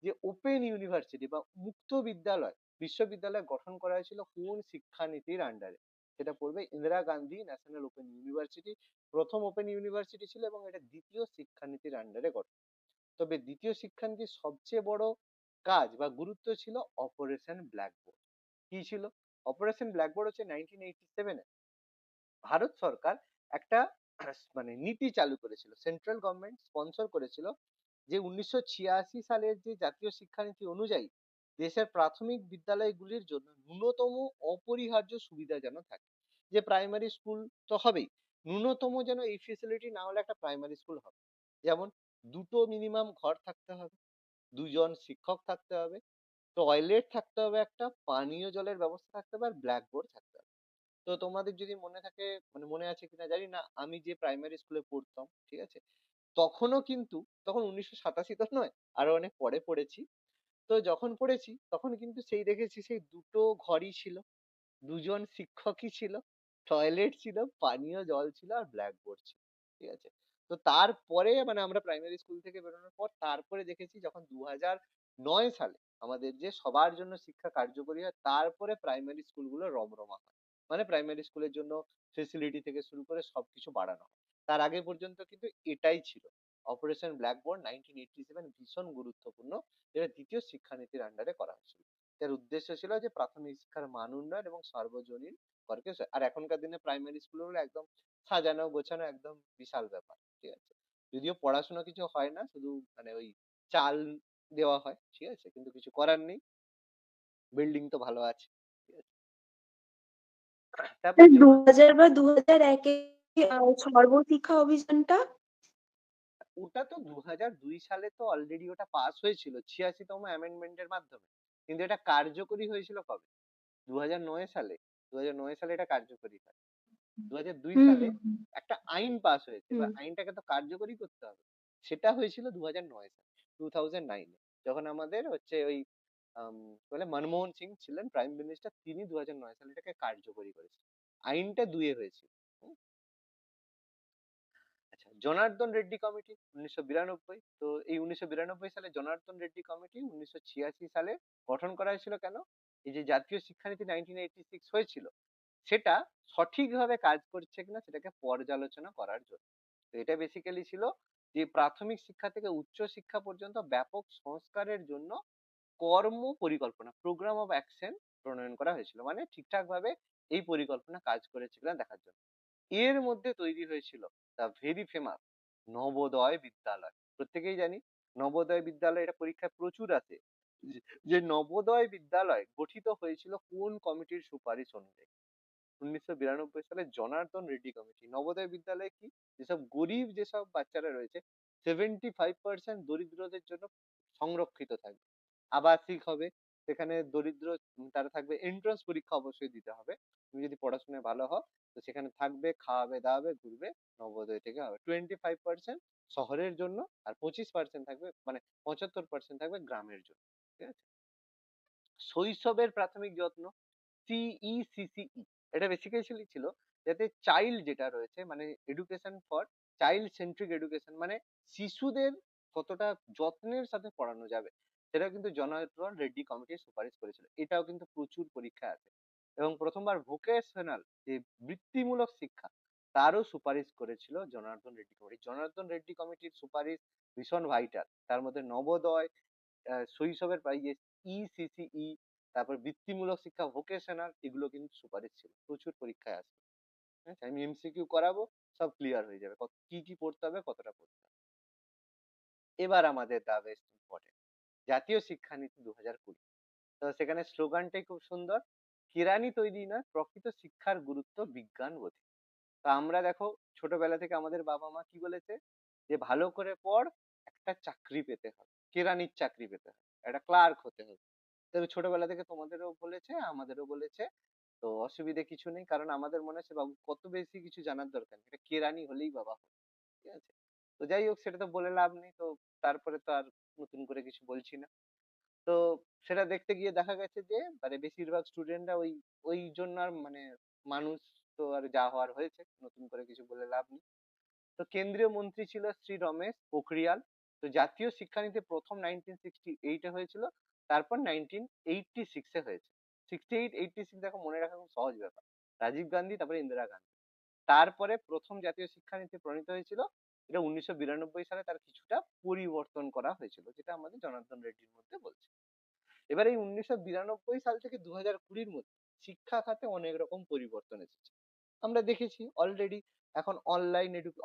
যে ওপেন ইউনিভার্সিটি বা মুক্ত বিদ্যালয় বিশ্ববিদ্যালয় গঠন করা হয়েছিল কোন শিক্ষানীতির আন্ডারে? সেটা পড়বে Indira Gandhi national open university, প্রথম ওপেন ইউনিভার্সিটি ছিল এবং এটা দ্বিতীয় শিক্ষানীতির আন্ডারে গঠন। তবে দ্বিতীয় শিক্ষানীতির সবচেয়ে বড় কাজ বা গুরুত্ব ছিল অপারেশন ব্ল্যাকবোর্ড। কি ছিল অপারেশন ব্ল্যাকবোর্ড? হচ্ছে 1987 ভারত সরকার একটা মানে নীতি চালু করেছিল, সেন্ট্রাল গভর্নমেন্ট স্পন্সর করেছিল, যে 1986 সালের যে জাতীয় শিক্ষানীতি অনুযায়ী দেশের প্রাথমিক বিদ্যালয়গুলির জন্য ন্যূনতম অপরিহার্য সুবিধা যেন থাকে, যে প্রাইমারি স্কুল তো হবেই, ন্যূনতম যেন এই ফেসিলিটি না হলে একটা প্রাইমারি স্কুল হবে। যেমন দুটো মিনিমাম ঘর থাকতে হবে, দুজন শিক্ষক থাকতে হবে, টয়লেট থাকতে হবে, একটা পানীয় জলের ব্যবস্থা থাকতে হবে, আর ব্ল্যাকবোর্ড থাকতে হবে। তো তোমাদের যদি মনে থাকে, মানে মনে আছে কিনা জানি না, আমি যে প্রাইমারি স্কুলে পড়তাম, ঠিক আছে, তখনও কিন্তু, তখন 1987 তো নয়, আরো অনেক পরে পড়েছি, তো যখন পড়েছি তখন কিন্তু সেই দেখেছি সেই দুটো ঘরই ছিল, দুজন শিক্ষকই ছিল, টয়লেট ছিল, পানীয় জল ছিল, আর ব্ল্যাকবোর্ড ছিল। ঠিক আছে, তো তারপরে মানে আমরা প্রাইমারি স্কুল থেকে বেরোনোর পর তারপরে দেখেছি যখন 2009 সালে আমাদের যে সবার জন্য শিক্ষা কার্যকরী হয়, তারপরে প্রাইমারি স্কুলগুলো রমরমা হয়, মানে প্রাইমারি স্কুলের জন্য ফেসিলিটি থেকে শুরু করে সবকিছু বাড়ানো হয়। তার আগে পর্যন্ত কিন্তু এটাই ছিল। অপারেশন ব্ল্যাকবোর্ড 1987 ভীষণ গুরুত্বপূর্ণ, যেটা দ্বিতীয় শিক্ষানীতির আন্ডারে করা হয়েছিল। এর উদ্দেশ্য ছিল যে প্রাথমিক শিক্ষার মান উন্নয়ন এবং সার্বজনীন করকে, আর এখনকার দিনে প্রাইমারি স্কুলগুলো একদম সাজানো গোছানো, একদম বিশাল ব্যাপার। ঠিক আছে, যদিও পড়াশোনা কিছু হয় না, শুধু মানে ওই চাল দেওয়া হয়, ঠিক আছে, কিন্তু কিছু করার নেই, বিল্ডিং তো ভালো আছে। ঠিক আছে, তারপর 2000 বা 2001 সর্বশিক্ষা অভিযানটা। ওটা তো 2002 সালে তো অলরেডি ওটা পাস হয়েছিল 86তম অ্যামেন্ডমেন্টের মাধ্যমে, কিন্তু এটা কার্যকরী হয়েছিল কবে? 2009 সালে। 2009 সালে এটা কার্যকরী হয়। 2002 হুম সালে হুম হুম একটা আইন পাস হয়েছে, হুম। এবার আইনটাকে তো কার্যকরী করতে হবে। সেটা হয়েছিল 2009 সালে, 2009 যখন আমাদের হচ্ছে ওই বলে মনমোহন সিং ছিলেন প্রাইম মিনিস্টার, তিনি 2009 সালে এটাকে কার্যকরী করেছেন। আইনটা দুয়ে হয়েছিল। হুম, আচ্ছা, জনার্দন রেড্ডি কমিটি 1992, তো এই 1992 সালে জনার্দন রেড্ডি কমিটি 1986 সালে গঠন করা হয়েছিল কেন? এই যে জাতীয় শিক্ষানীতি 1986 হয়েছিল, সেটা সঠিকভাবে কাজ করছে কিনা সেটাকে পর্যালোচনা করার জন্য। তো এটা বেসিক্যালি ছিল যে প্রাথমিক শিক্ষা থেকে উচ্চ শিক্ষা পর্যন্ত ব্যাপক সংস্কারের জন্য কর্ম পরিকল্পনা, প্রোগ্রাম অফ অ্যাকশন প্রণয়ন করা হয়েছিল, মানে ঠিকঠাক ভাবে এই পরিকল্পনা কাজ করেছে কিনা দেখার জন্য। এর মধ্যে তৈরি হয়েছিল দ্য ভেরি ফেমাস নবোদয় বিদ্যালয়। প্রত্যেকেই জানি নবোদয় বিদ্যালয়, এটা পরীক্ষায় প্রচুর আসে, যে নবোদয় বিদ্যালয় গঠিত হয়েছিল কোন কমিটির সুপারিশ অনুযায়ী? 1992 সালে জনার্দন রেড্ডি কমিটি। নবোদয় বিদ্যালয় কি, যেসব গরিব যেসব বাচ্চারা রয়েছে 75% দরিদ্রদের জন্য সংরক্ষিত থাকবে, আবাসিক হবে, সেখানে দরিদ্র তারা থাকবে, এন্ট্রান্স পরীক্ষা অবশ্যই দিতে হবে, তুমি যদি পড়াশোনায় ভালো হও তো সেখানে থাকবে, খাওয়াবে দাওয়াবে, ঘুরবে, নবোদয় থেকে হবে। 25% শহরের জন্য, আর 25% থাকবে, মানে 75% থাকবে গ্রামের জন্য। ঠিক আছে, শৈশবের প্রাথমিক যত্ন সিইসিসিই, এটা বেসিক্যালি ছিল যাতে চাইল্ড যেটা রয়েছে, মানে education for child centric education, মানে শিশুদের কতটা যত্নের সাথে পড়ানো যাবে, সেটা কিন্তু জনার্দন রেড্ডি কমিটি সুপারিশ করেছিল। এটাও কিন্তু প্রচুর পরীক্ষায় আসে। এবং প্রথমবার ভোকেশনাল যে বৃত্তিমূলক শিক্ষা, তারও সুপারিশ করেছিল জনার্দন রেড্ডি কমিটি। জনার্দন রেড্ডি কমিটির সুপারিশ ভীষণ ভাইটাল, তার মধ্যে নবোদয়, শৈশবের ইয়ে ইসিসিই, তারপর বৃত্তিমূলক শিক্ষা ভোকেশনাল, এগুলো কিন্তু সুপারিশ ছিল, প্রচুর পরীক্ষায় আসে। ঠিক আছে, আমি এমসিকিউ করাবো, সব ক্লিয়ার হয়ে যাবে কত কি কি পড়তে হবে, কতটা পড়তে হবে। এবার আমাদের দা বেস্ট ইম্পর্টেন্ট জাতীয় শিক্ষানীতি 2020। তো সেখানে স্লোগানটাই খুব সুন্দর, কেরানি তৈরি না, প্রকৃত শিক্ষার গুরুত্ব বিজ্ঞান বোধে। তো আমরা দেখো ছোটবেলা থেকে আমাদের বাবা মা কি বলেছে, যে ভালো করে পড়, একটা চাকরি পেতে হবে, কেরানির চাকরি পেতে হবে, একটা ক্লার্ক হতে হবে। তবে ছোটবেলা থেকে তোমাদেরও বলেছে, আমাদেরও বলেছে, তো অসুবিধে কিছু নেই, কারণ আমাদের মনে হচ্ছে বাবু কত বেশি কিছু জানার দরকার নেই, এটা কেরানি হলেই বাবা হবে। ঠিক আছে, তো যাই হোক সেটা তো বলে লাভ নেই, তো তারপরে তো আর নতুন করে কিছু বলছি না। তো সেটা দেখতে গিয়ে দেখা গেছে যে মানে বেশিরভাগ স্টুডেন্টরা ওই জন্য আর মানে মানুষ তো আর যা হওয়ার হয়েছে, নতুন করে কিছু বলে লাভ নেই। তো কেন্দ্রীয় মন্ত্রী ছিল শ্রী রমেশ পোখরিয়াল। তো জাতীয় শিক্ষানীতি প্রথম 1968 হয়েছিল, তারপর 1986 হয়েছে। 68, 86 দেখো মনে রাখা খুব সহজ ব্যাপার। রাজীব গান্ধী, তারপরে ইন্দিরা গান্ধী। তারপরে প্রথম জাতীয় শিক্ষানীতি প্রণীত হয়েছিল, এটা 1992 সালে তার কিছুটা পরিবর্তন করা হয়েছিল, যেটা আমাদের জনার্দন রেড্ডির মধ্যে বলছে। এবার এই 1992 সাল থেকে 2020-র মধ্যে শিক্ষা খাতে অনেক রকম পরিবর্তন এসেছে। আমরা দেখেছি অলরেডি, এখন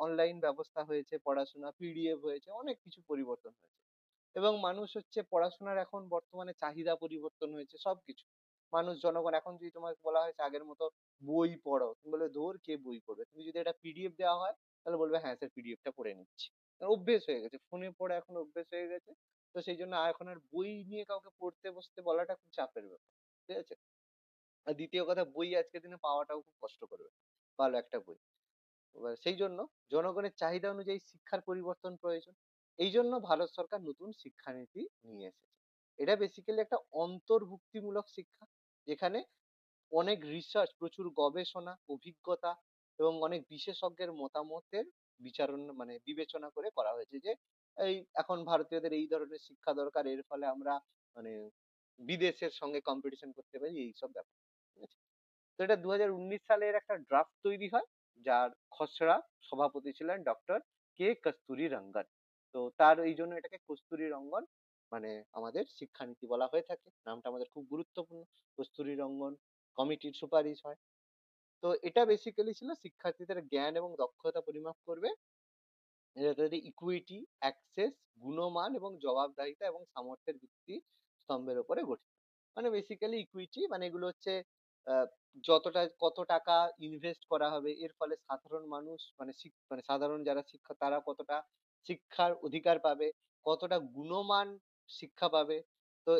অনলাইন ব্যবস্থা হয়েছে, পড়াশোনা পিডিএফ হয়েছে, অনেক কিছু পরিবর্তন হয়েছে। এবং মানুষ হচ্ছে পড়াশোনার এখন বর্তমানে চাহিদা পরিবর্তন হয়েছে সবকিছু। জনগণ এখন যদি তোমাকে বলা হয়েছে আগের মতো বই পড়ো, তুমি বলবে ধুর কে বই পড়বে। তুমি যদি একটা পিডিএফ দেওয়া হয় তাহলে বলবে হ্যাঁ স্যার পিডিএফটা পড়ে নিচ্ছি। অভ্যেস হয়ে গেছে, ফোনে পড়ে এখন অভ্যেস হয়ে গেছে। তো সেই জন্য এখন আর বই নিয়ে কাউকে পড়তে বসতে বলাটা খুব চাপের ব্যাপার। ঠিক আছে। আর দ্বিতীয় কথা, বই আজকের দিনে পাওয়াটাও খুব কষ্ট করবে, ভালো একটা বই। এবার সেই জন্য জনগণের চাহিদা অনুযায়ী শিক্ষার পরিবর্তন প্রয়োজন। এই জন্য ভারত সরকার নতুন শিক্ষানীতি নিয়ে এসেছে। এটা বেসিক্যালি একটা অন্তর্ভুক্তিমূলক শিক্ষা, যেখানে অনেক রিসার্চ, প্রচুর গবেষণা, অভিজ্ঞতা এবং অনেক বিশেষজ্ঞের মতামতের বিবেচনা করে করা হয়েছে যে এই এখন ভারতীয়দের এই ধরনের শিক্ষা দরকার, এর ফলে আমরা মানে বিদেশের সঙ্গে কম্পিটিশন করতে পারি, এইসব ব্যাপার। ঠিক আছে। তো এটা 2019 সালের একটা ড্রাফট তৈরি হয়, যার খসড়া সভাপতি ছিলেন ডক্টর কে কস্তুরী রঙ্গন। তো তার এই জন্য এটাকে কস্তুরী রঙ্গন মানে আমাদের শিক্ষানীতি বলা হয়ে থাকে। নামটা আমাদের খুব গুরুত্বপূর্ণ। কস্তুরী রঙ্গন কমিটির সুপারিশ হয়। তো এটা বেসিক্যালি ছিল শিক্ষার্থীদের জ্ঞান এবং দক্ষতা পরিমাপ করবে। এটা তাদের ইকুইটি, অ্যাক্সেস, গুণমান এবং জবাবদিহিতা এবং সামর্থ্যের ভিত্তি স্তম্ভের উপরে গঠিত। মানে বেসিক্যালি ইকুইটি মানে এগুলো হচ্ছে আহ, কত টাকা ইনভেস্ট করা হবে, এর ফলে সাধারণ মানুষ সাধারণ যারা শিক্ষা তারা কতটা শিক্ষার অধিকার পাবে, কতটা গুণমান শিক্ষা পাবে। তো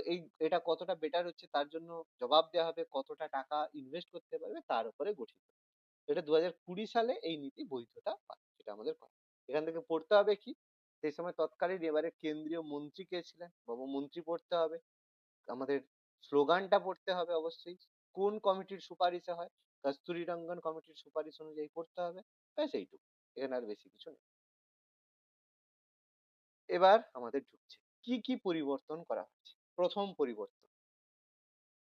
এটা কতটা বেটার হচ্ছে তার জন্য জবাব দেওয়া হবে, কতটা টাকা ইনভেস্ট করতে পারবে তার উপরে গঠিত। এটা 2020 সালে এই নীতি বৈধতা পায়, যেটা আমাদের কথা। এখান থেকে পড়তে হবে কি, সেই সময় তৎকালীন এবারে কেন্দ্রীয় মন্ত্রী কে ছিলেন, বাবু মন্ত্রী পড়তে হবে। আমাদের স্লোগানটা পড়তে হবে অবশ্যই, কোন কমিটির সুপারিশে হয়, কস্তুরী রঙ্গন কমিটির সুপারিশ অনুযায়ী পড়তে হবে। ব্যাস এইটুকু, এখানে আর বেশি কিছু নেই। এবার আমাদের ঢুকছে কি কি পরিবর্তন করা হচ্ছে। প্রথম পরিবর্তন,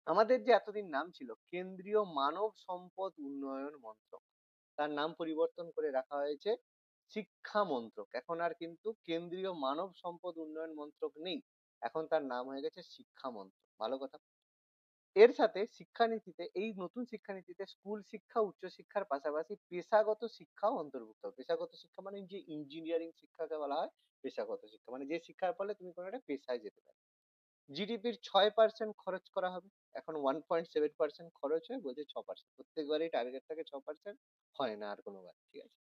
আমাদের যে এতদিন নাম ছিল কেন্দ্রীয় মানব সম্পদ উন্নয়ন মন্ত্রক, তার নাম পরিবর্তন করে রাখা হয়েছে শিক্ষা মন্ত্রক। এখন আর কিন্তু কেন্দ্রীয় মানব সম্পদ উন্নয়ন মন্ত্রক নেই, এখন তার নাম হয়ে গেছে শিক্ষা মন্ত্রক। ভালো কথা। এর সাথে শিক্ষানীতিতে, এই নতুন শিক্ষানীতিতে স্কুল শিক্ষা, উচ্চশিক্ষার পাশাপাশি পেশাগত শিক্ষাও অন্তর্ভুক্ত হবে। পেশাগত শিক্ষা মানে যে ইঞ্জিনিয়ারিং শিক্ষাকে বলা হয় পেশাগত শিক্ষা, মানে যে শিক্ষার ফলে তুমি কোনো একটা পেশায় যেতে পারো। জিডিপির 6% খরচ করা হবে, এখন 1.7% খরচ হয়, বলছে 6%। প্রত্যেকবারই টার্গেট থাকে 6%, হয় না আর কোনোবার। ঠিক আছে।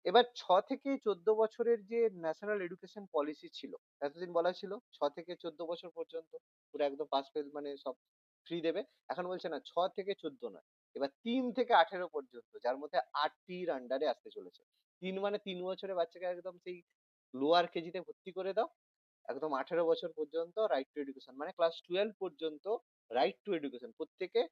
এবার 6 থেকে 14 বছরের যে ন্যাশনাল এডুকেশন পলিসি ছিল, এতদিন বলা ছিল 6 থেকে 14 বছর পর্যন্ত পুরো একদম পাস ফেল মানে সব ফ্রি দেবে। এখন বলছে না, 6 থেকে 14 নয়, এবার 3 থেকে 18 পর্যন্ত, যার মধ্যে 8টির আন্ডারে আসতে চলেছে। 3 বছরের বাচ্চাকে একদম সেই লোয়ার কেজিতে ভর্তি করে দাও, একদম 18 বছর পর্যন্ত রাইট টু এডুকেশন, মানে ক্লাস 12 পর্যন্ত রাইট টু এডুকেশন প্রত্যেকে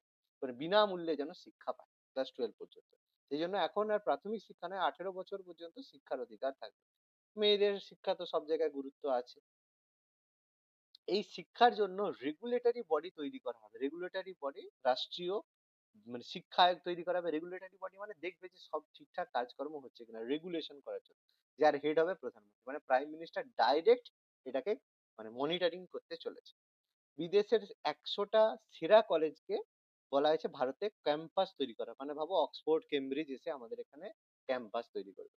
মানে বিনামূল্যে যেন শিক্ষা পায় ক্লাস 12 পর্যন্ত। সেই জন্য এখন আর প্রাথমিক শিক্ষা নয়, 18 বছর পর্যন্ত শিক্ষার অধিকার থাকবে। মেয়েদের শিক্ষা তো সব জায়গায় গুরুত্ব আছে। এই শিক্ষার জন্য রেগুলেটরি বডি তৈরি করা হবে। রেগুলেটরি বডি রাষ্ট্রীয় শিক্ষা আয়োগ তৈরি করা হবে। রেগুলেটরি বডি মানে দেখবে যে সব ঠিকঠাক কাজকর্ম হচ্ছে কিনা, রেগুলেশন করার জন্য। যার হেড হবে প্রধানমন্ত্রী, মানে প্রাইম মিনিস্টার ডাইরেক্ট এটাকে মনিটরিং করতে চলেছে। বিদেশের 100টা সেরা কলেজকে বলা হয়েছে ভারতে ক্যাম্পাস তৈরি করা, মানে ভাবো অক্সফোর্ড কেমব্রিজ এসে আমাদের এখানে ক্যাম্পাস তৈরি করবে।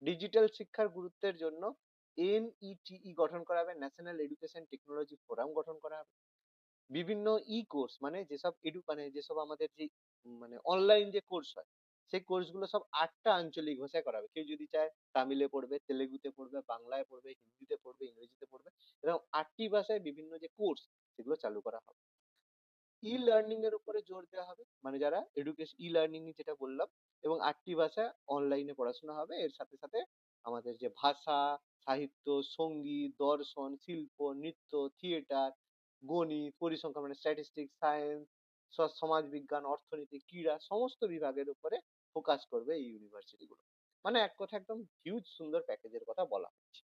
ডিজিটাল শিক্ষার গুরুত্বের জন্য NETE গঠন করা হবে, ন্যাশনাল এডুকেশন টেকনোলজি ফোরাম গঠন করা হবে। বিভিন্ন কোর্স মানে যেসব আমাদের যে অনলাইন যে কোর্স হয়, সেই কোর্স গুলো সব 8টা আঞ্চলিক ভাষায় করা হবে। কেউ যদি চায় তামিলে পড়বে, তেলেগুতে পড়বে, বাংলায় পড়বে, হিন্দিতে পড়বে, ইংরেজিতে পড়বে, এরকম 8টি ভাষায় বিভিন্ন যে কোর্স সেগুলো চালু করা হবে। লার্নিং এর উপরে জোর দেওয়া হবে, মানে যারা এডুকেশন লার্নিং যেটা বললাম, এবং 8টি ভাষা অনলাইনে পড়াশোনা হবে। এর সাথে সাথে আমাদের যে ভাষা, সাহিত্য, সঙ্গীত, দর্শন, শিল্প, নৃত্য, থিয়েটার, গণিত, পরিসংখ্যান মানে স্ট্যাটিস্টিক্স, সায়েন্স, সমাজ বিজ্ঞান, অর্থনীতি, ক্রীড়া সমস্ত বিভাগের উপরে ফোকাস করবে এই ইউনিভার্সিটি গুলো। মানে এক কথা একদম হিউজ সুন্দর প্যাকেজের কথা বলা হচ্ছে।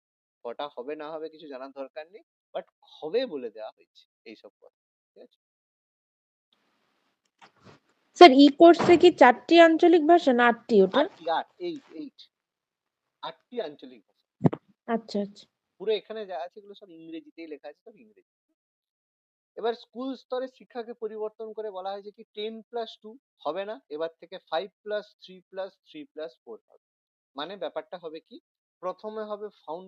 কটা হবে না হবে কিছু জানার দরকার নেই, বাট হবে বলে দেওয়া হয়েছে এইসব কথা। ঠিক আছে? স্যার ই কোর্সে কি 4টি আঞ্চলিক ভাষা না 8টি ওটা? আটটি আঞ্চলিক ভাষা। আচ্ছা আচ্ছা। পুরো এখানে যা আছে এগুলো সব ইংরেজিতেই লেখা আছে, সব ইংরেজি। এবার স্কুল স্তরে শিক্ষাকে পরিবর্তন করে বলা হয়েছে কি 10+2 হবে না, এবার থেকে 5+3+3+4 হবে। মানে ব্যাপারটা হবে কি, প্রথমে হবে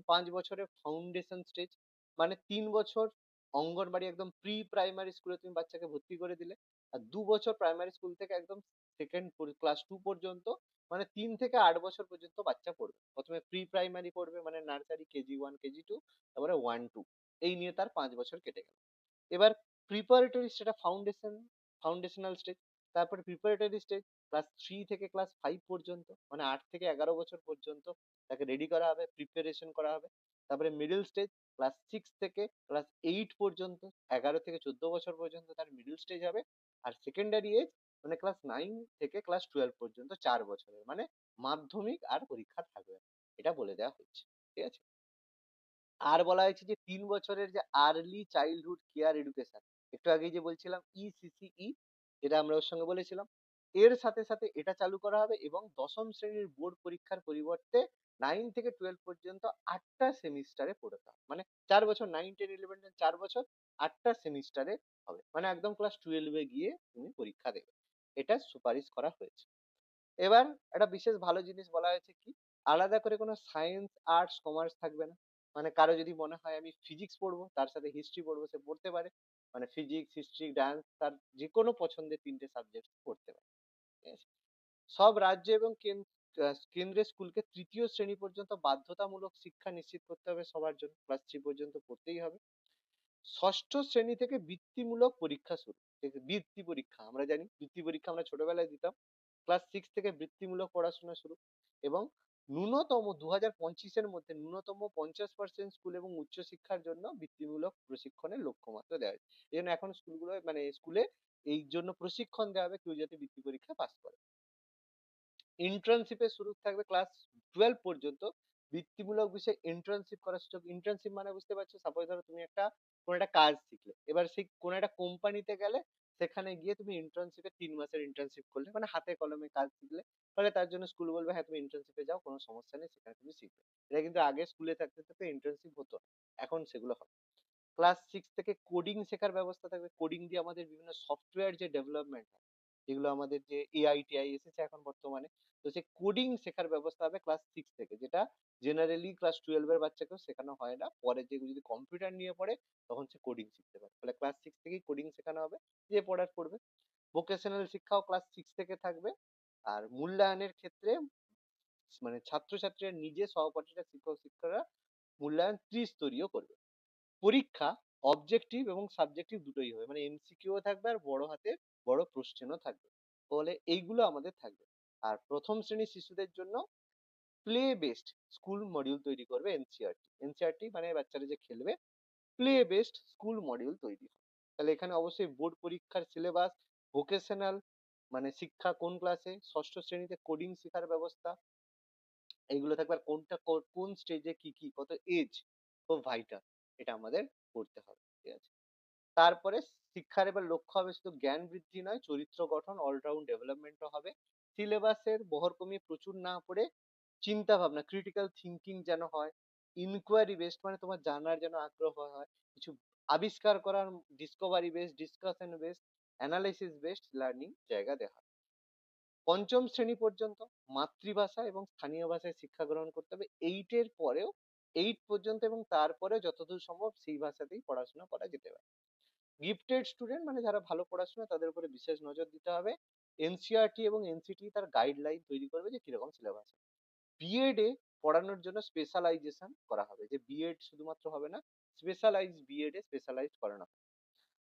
5 বছরের ফাউন্ডেশন স্টেজ, মানে 3 বছর অঙ্গনবাড়ি একদম প্রি প্রাইমারি স্কুলে তুমি বাচ্চাকে ভর্তি করে দিলে, আর 2 বছর প্রাইমারি স্কুল থেকে একদম সেকেন্ড ক্লাস 2 পর্যন্ত, মানে 3 থেকে 8 বছর পর্যন্ত বাচ্চা পড়বে। প্রথমে প্রি প্রাইমারি পড়বে, মানে নার্সারি, KG1 KG2, তারপরে 1 2, এই নিয়ে তার 5 বছর কেটে গেল। এবার প্রিপারেটরি সেটা ফাউন্ডেশনাল স্টেজ, তারপরে প্রিপারেটরি স্টেজ ক্লাস 3 থেকে ক্লাস 5 পর্যন্ত, মানে 8 থেকে 11 বছর পর্যন্ত তাকে রেডি করা হবে, প্রিপারেশন করা হবে। তারপরে মিডল স্টেজ ক্লাস 6 থেকে ক্লাস 8 পর্যন্ত, 11 থেকে 14 বছর পর্যন্ত তার মিডল স্টেজ হবে। আর সেকেন্ডারি এজ মানে ক্লাস 9 থেকে ক্লাস 12 পর্যন্ত 4 বছরের, মানে মাধ্যমিক আর পরীক্ষা থাকবে না। এটা বলে দেওয়া হচ্ছে। ঠিক আছে? আর বলা হয়েছে যে 3 বছরের যে আর্লি চাইল্ডহুড কেয়ার এডুকেশন, একটু আগেই যে বলছিলাম ECCE, যেটা আমরা ওর সঙ্গে বলেছিলাম, এর সাথে সাথে এটা চালু করা হবে এবং দশম শ্রেণীর বোর্ড পরীক্ষার পরিবর্তে 9 থেকে 12 পর্যন্ত 8টা সেমিস্টারে পড়তে হবে। মানে 4 বছর, 9 10 11 4 বছর, 8টা সেমিস্টারে হবে, মানে একদম ক্লাস 12 গিয়ে তুমি পরীক্ষা দেবে। এটা সুপারিশ করা হয়েছে। এবার একটা বিশেষ ভালো জিনিস বলা হয়েছে কি, আলাদা করে কোনো সায়েন্স, আর্টস, কমার্স থাকবে না। মানে কারো যদি মনে হয় আমি ফিজিক্স পড়বো, তার সাথে হিস্ট্রি পড়বো, সে পড়তে পারে। মানে ফিজিক্স, হিস্ট্রি, ডান্স, তার যে কোনো পছন্দের 3টে সাবজেক্ট পড়তে পারে। ঠিক আছে? সব রাজ্য এবং কেন্দ্রের স্কুলকে 3য় শ্রেণী পর্যন্ত বাধ্যতামূলক শিক্ষা নিশ্চিত করতে হবে সবার জন্য, ক্লাস 3 পর্যন্ত পড়তেই হবে। ষষ্ঠ শ্রেণী থেকে বৃত্তিমূলক পরীক্ষা শুরু। ঠিক আছে? বৃত্তি পরীক্ষা আমরা জানি, বৃত্তি পরীক্ষা আমরা ছোটবেলায় দিতাম। ক্লাস 6 থেকে বৃত্তিমূলক পড়াশোনা শুরু। এবং ন্যূনতম 2025-এর মধ্যে ন্যূনতম 50% স্কুল এবং উচ্চশিক্ষার জন্য বৃত্তিমূলক প্রশিক্ষণের লক্ষ্যমাত্রা দেওয়া হয়েছে। এই জন্য এখন স্কুলগুলো মানে স্কুলে এই জন্য প্রশিক্ষণ দেওয়া হবে কেউ যাতে বৃত্তি পরীক্ষা পাস করে। ইন্টার্নশিপের শুরু থাকবে ক্লাস 12 পর্যন্ত, বৃত্তিমূলক বিষয়ে ইন্টার্নশিপ করার সুযোগ। ইন্টার্নশিপ মানে বুঝতে পারছো, সাপোজ ধরো তুমি কোনো একটা কাজ শিখলে, এবার সেই কোনো একটা কোম্পানিতে গেলে, সেখানে গিয়ে তুমি ইন্টার্নশিপে 3 মাসের ইন্টার্নশিপ করলে, মানে হাতে কলমে কাজ শিখলে, তাহলে তার জন্য স্কুল বলবে হ্যাঁ তুমি ইন্টার্নশিপে যাও, কোনো সমস্যা নেই, সেখানে তুমি শিখবে। এটা কিন্তু আগে স্কুলে থাকতে থাকতে ইন্টার্নশিপ হতো না, এখন সেগুলো হবে। ক্লাস 6 থেকে কোডিং শেখার ব্যবস্থা থাকবে। কোডিং দিয়ে আমাদের বিভিন্ন সফটওয়্যার যে ডেভেলপমেন্ট, যেগুলো আমাদের যে এআই টিআই এসেছে এখন বর্তমানে, তো সেই কোডিং শেখার ব্যবস্থা হবে ক্লাস 6 থেকে, যেটা জেনারেলি ক্লাস 12 এর বাচ্চাকেও শেখানো হয় না। পরে যে যদি কম্পিউটার নিয়ে পড়ে তখন সে কোডিং শিখতে পারে। তাহলে ক্লাস 6 থেকেই কোডিং শেখানো হবে, যে পড়ার পড়বে। ভোকেশনাল শিক্ষাও ক্লাস 6 থেকে থাকবে। আর মূল্যায়নের ক্ষেত্রে মানে ছাত্রছাত্রীরা নিজে, সহপাঠীরা, শিক্ষক শিক্ষকরা মূল্যায়ন ত্রিস্তরীয় করবে। পরীক্ষা অবজেক্টিভ এবং সাবজেক্টিভ দুটোই হবে, মানে MCQ থাকবে আর বড় হাতের বড় প্রশ্নও থাকবে। ফলে এইগুলো আমাদের থাকবে। আর প্রথম শ্রেণীর শিশুদের জন্য প্লে বেসড স্কুল মডিউল তৈরি করবে এনসিআরটি। এনসিআরটি মানে বাচ্চারা যে খেলবে, প্লে বেসড স্কুল মডিউল তৈরি হবে। তাহলে এখানে অবশ্যই বোর্ড পরীক্ষার সিলেবাস, ভোকেশনাল মানে শিক্ষা কোন ক্লাসে, ষষ্ঠ শ্রেণীতে কোডিং শেখার ব্যবস্থা, এইগুলো থাকবে। আর কোনটা কোন স্টেজে কি কি কত এজ, খুব ভাইটাল, এটা আমাদের করতে হবে। ঠিক আছে? তারপরে শিক্ষার এবার লক্ষ্য হবে শুধু জ্ঞান বৃদ্ধি নয়, চরিত্র গঠন, অলরাউন্ড ডেভেলপমেন্টও হবে। সিলেবাসের বহর কমিয়ে প্রচুর না পড়ে চিন্তা ভাবনা, ক্রিটিক্যাল থিঙ্কিং যেন হয়, ইনকোয়ারি বেসড মানে তোমার জানার যেন আগ্রহ হয়, কিছু আবিষ্কার করার, Discovery based, discussion based, analysis based learning জায়গা দেখা। পঞ্চম শ্রেণী পর্যন্ত মাতৃভাষা এবং স্থানীয় ভাষায় শিক্ষা গ্রহণ করতে হবে। 8-এর পরেও, 8 পর্যন্ত এবং তারপরে যতদূর সম্ভব সেই ভাষাতেই পড়াশোনা করা যেতে পারে। গিফটেড স্টুডেন্ট মানে যারা ভালো পড়াশোনা, তাদের উপরে বিশেষ নজর দিতে হবে। এনসিআরটি এবং এনসিটি তার গাইডলাইন তৈরি করবে যে কিরকম সিলেবাস। বিএড এ পড়ানোর জন্য স্পেশালাইজেশন করা হবে, যে বিএড শুধুমাত্র হবে না, বিএড এ স্পেশালাইজড করানো হবে।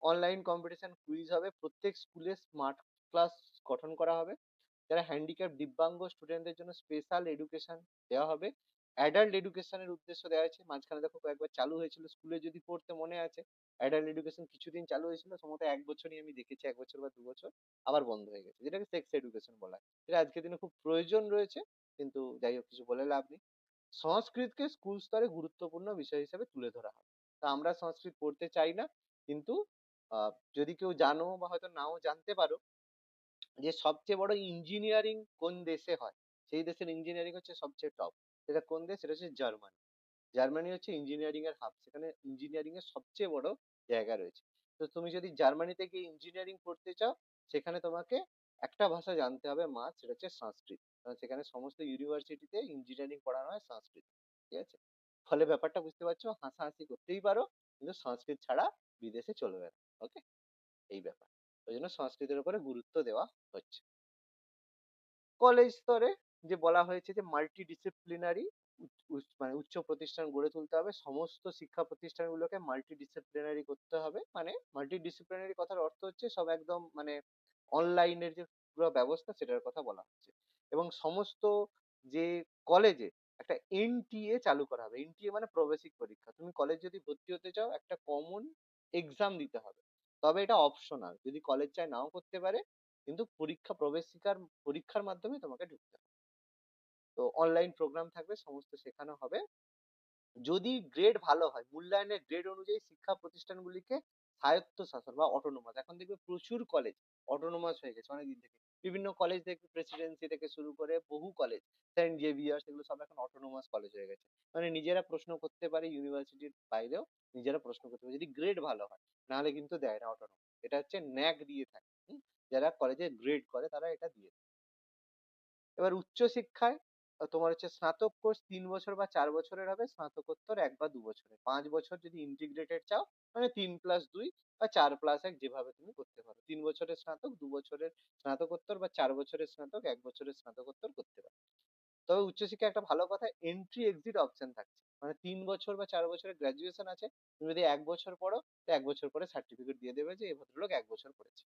অনলাইন কম্পিটিশন, কুইজ হবে। প্রত্যেক স্কুলে স্মার্ট ক্লাস গঠন করা হবে। যারা হ্যান্ডিক্যাপ, দিব্যাঙ্গ স্টুডেন্টদের জন্য স্পেশাল এডুকেশন দেওয়া হবে। অ্যাডাল্ট এডুকেশনের উদ্দেশ্য দেওয়া হয়েছে। মাঝখানে দেখো কয়েকবার চালু হয়েছিল, স্কুলে যদি পড়তে মনে আছে অ্যাডাল্ট এডুকেশন কিছুদিন চালু হয়েছিল, সম্ভবত 1 বছরই আমি দেখেছি, 1 বছর বা 2 বছর, আবার বন্ধ হয়ে গেছে, যেটাকে সেক্স এডুকেশন বলা হয়। এটা আজকের দিনে খুব প্রয়োজন রয়েছে, কিন্তু যাই হোক কিছু বলে লাভ নেই। সংস্কৃতকে স্কুল স্তরে গুরুত্বপূর্ণ বিষয় হিসেবে তুলে ধরা হয়। তা আমরা সংস্কৃত পড়তে চাই না, কিন্তু যদি কেউ জানো বা হয়তো নাও জানতে পারো যে সবচেয়ে বড় ইঞ্জিনিয়ারিং কোন দেশে হয়, সেই দেশের ইঞ্জিনিয়ারিং হচ্ছে সবচেয়ে টপ। সেটা কোন দেশ? সেটা হচ্ছে জার্মানি। জার্মানি হচ্ছে ইঞ্জিনিয়ারিং এর হাব, সেখানে ইঞ্জিনিয়ারিং এর সবচেয়ে বড় জায়গা রয়েছে। তো তুমি যদি জার্মানিতে গিয়ে ইঞ্জিনিয়ারিং পড়তে চাও, সেখানে তোমাকে একটা ভাষা জানতে হবে মাস্ট, সেটা হচ্ছে সংস্কৃত, কারণ সেখানে সমস্ত ইউনিভার্সিটিতে ইঞ্জিনিয়ারিং পড়ানো হয় সংস্কৃত। ঠিক আছে? ফলে ব্যাপারটা বুঝতে পারছো, হাসাহাসি করতেই পারো, কিন্তু সংস্কৃত ছাড়া বিদেশে চলবে না। ওকে, এই ব্যাপার। ওই জন্য সংস্কৃতের উপরে গুরুত্ব দেওয়া হচ্ছে। কলেজ স্তরে যে বলা হয়েছে যে মাল্টি ডিসিপ্লিনারি মানে উচ্চ প্রতিষ্ঠান গড়ে তুলতে হবে, সমস্ত শিক্ষা প্রতিষ্ঠানগুলোকে মাল্টি ডিসিপ্লিনারি করতে হবে। মানে মাল্টি ডিসিপ্লিনারি কথার অর্থ হচ্ছে সব একদম মানে অনলাইনের যে পুরো ব্যবস্থা সেটার কথা বলা হচ্ছে। এবং সমস্ত যে কলেজে একটা এনটিএ চালু করা হবে। এনটিএ মানে প্রবেশিক পরীক্ষা। তুমি কলেজ যদি ভর্তি হতে চাও, একটা কমন এক্সাম দিতে হবে, তবে এটা অপশনাল, যদি কলেজ চায় নাও করতে পারে, কিন্তু প্রবেশিকার পরীক্ষার মাধ্যমে তোমাকে ঢুকতে হবে। তো অনলাইন প্রোগ্রাম থাকবে, সমস্ত শেখানো হবে। যদি গ্রেড ভালো হয়, মূল্যায়নের গ্রেড অনুযায়ী শিক্ষা প্রতিষ্ঠানগুলিকে স্বায়ত্তশাসন বা অটোনোমাস, এখন দেখবে প্রচুর কলেজ অটোনোমাস হয়ে গেছে অনেকদিন থেকে। বিভিন্ন কলেজ দেখবে, প্রেসিডেন্সি থেকে শুরু করে বহু কলেজ, সেন্ট জেভিয়ার্স, এগুলো সব এখন অটোনোমাস কলেজ হয়ে গেছে। মানে নিজেরা প্রশ্ন করতে পারে, ইউনিভার্সিটির বাইরেও নিজেরা প্রশ্ন করতে পারে, যদি গ্রেড ভালো হয়। নাহলে কিন্তু দেয় না অটোনোমাস, এটা হচ্ছে ন্যাক দিয়ে থাকে। যারা কলেজে গ্রেড করে তারা এটা দিয়ে থাকে। এবার উচ্চশিক্ষায় তোমার হচ্ছে স্নাতক কোর্স 3 বছর বা 4 বছরের হবে, স্নাতকোত্তর 1 বা 2 বছরের। 5 বছর যদি ইন্টিগ্রেটেড চাও, মানে 3+2 বা 4+1 যেভাবে তুমি করতে পারো। 3 বছরের স্নাতক, 2 বছরের স্নাতকোত্তর, বা 4 বছরের স্নাতক, 1 বছরের স্নাতকোত্তর করতে পারো। তবে উচ্চশিক্ষায় একটা ভালো কথা, এন্ট্রি এক্সিট অপশন থাকছে। মানে 3 বছর বা 4 বছরের গ্রাজুয়েশন আছে, তুমি যদি 1 বছর পড়ো, তো 1 বছর পরে সার্টিফিকেট দিয়ে দেবে যে এই ভদ্রলোক 1 বছর পড়েছে।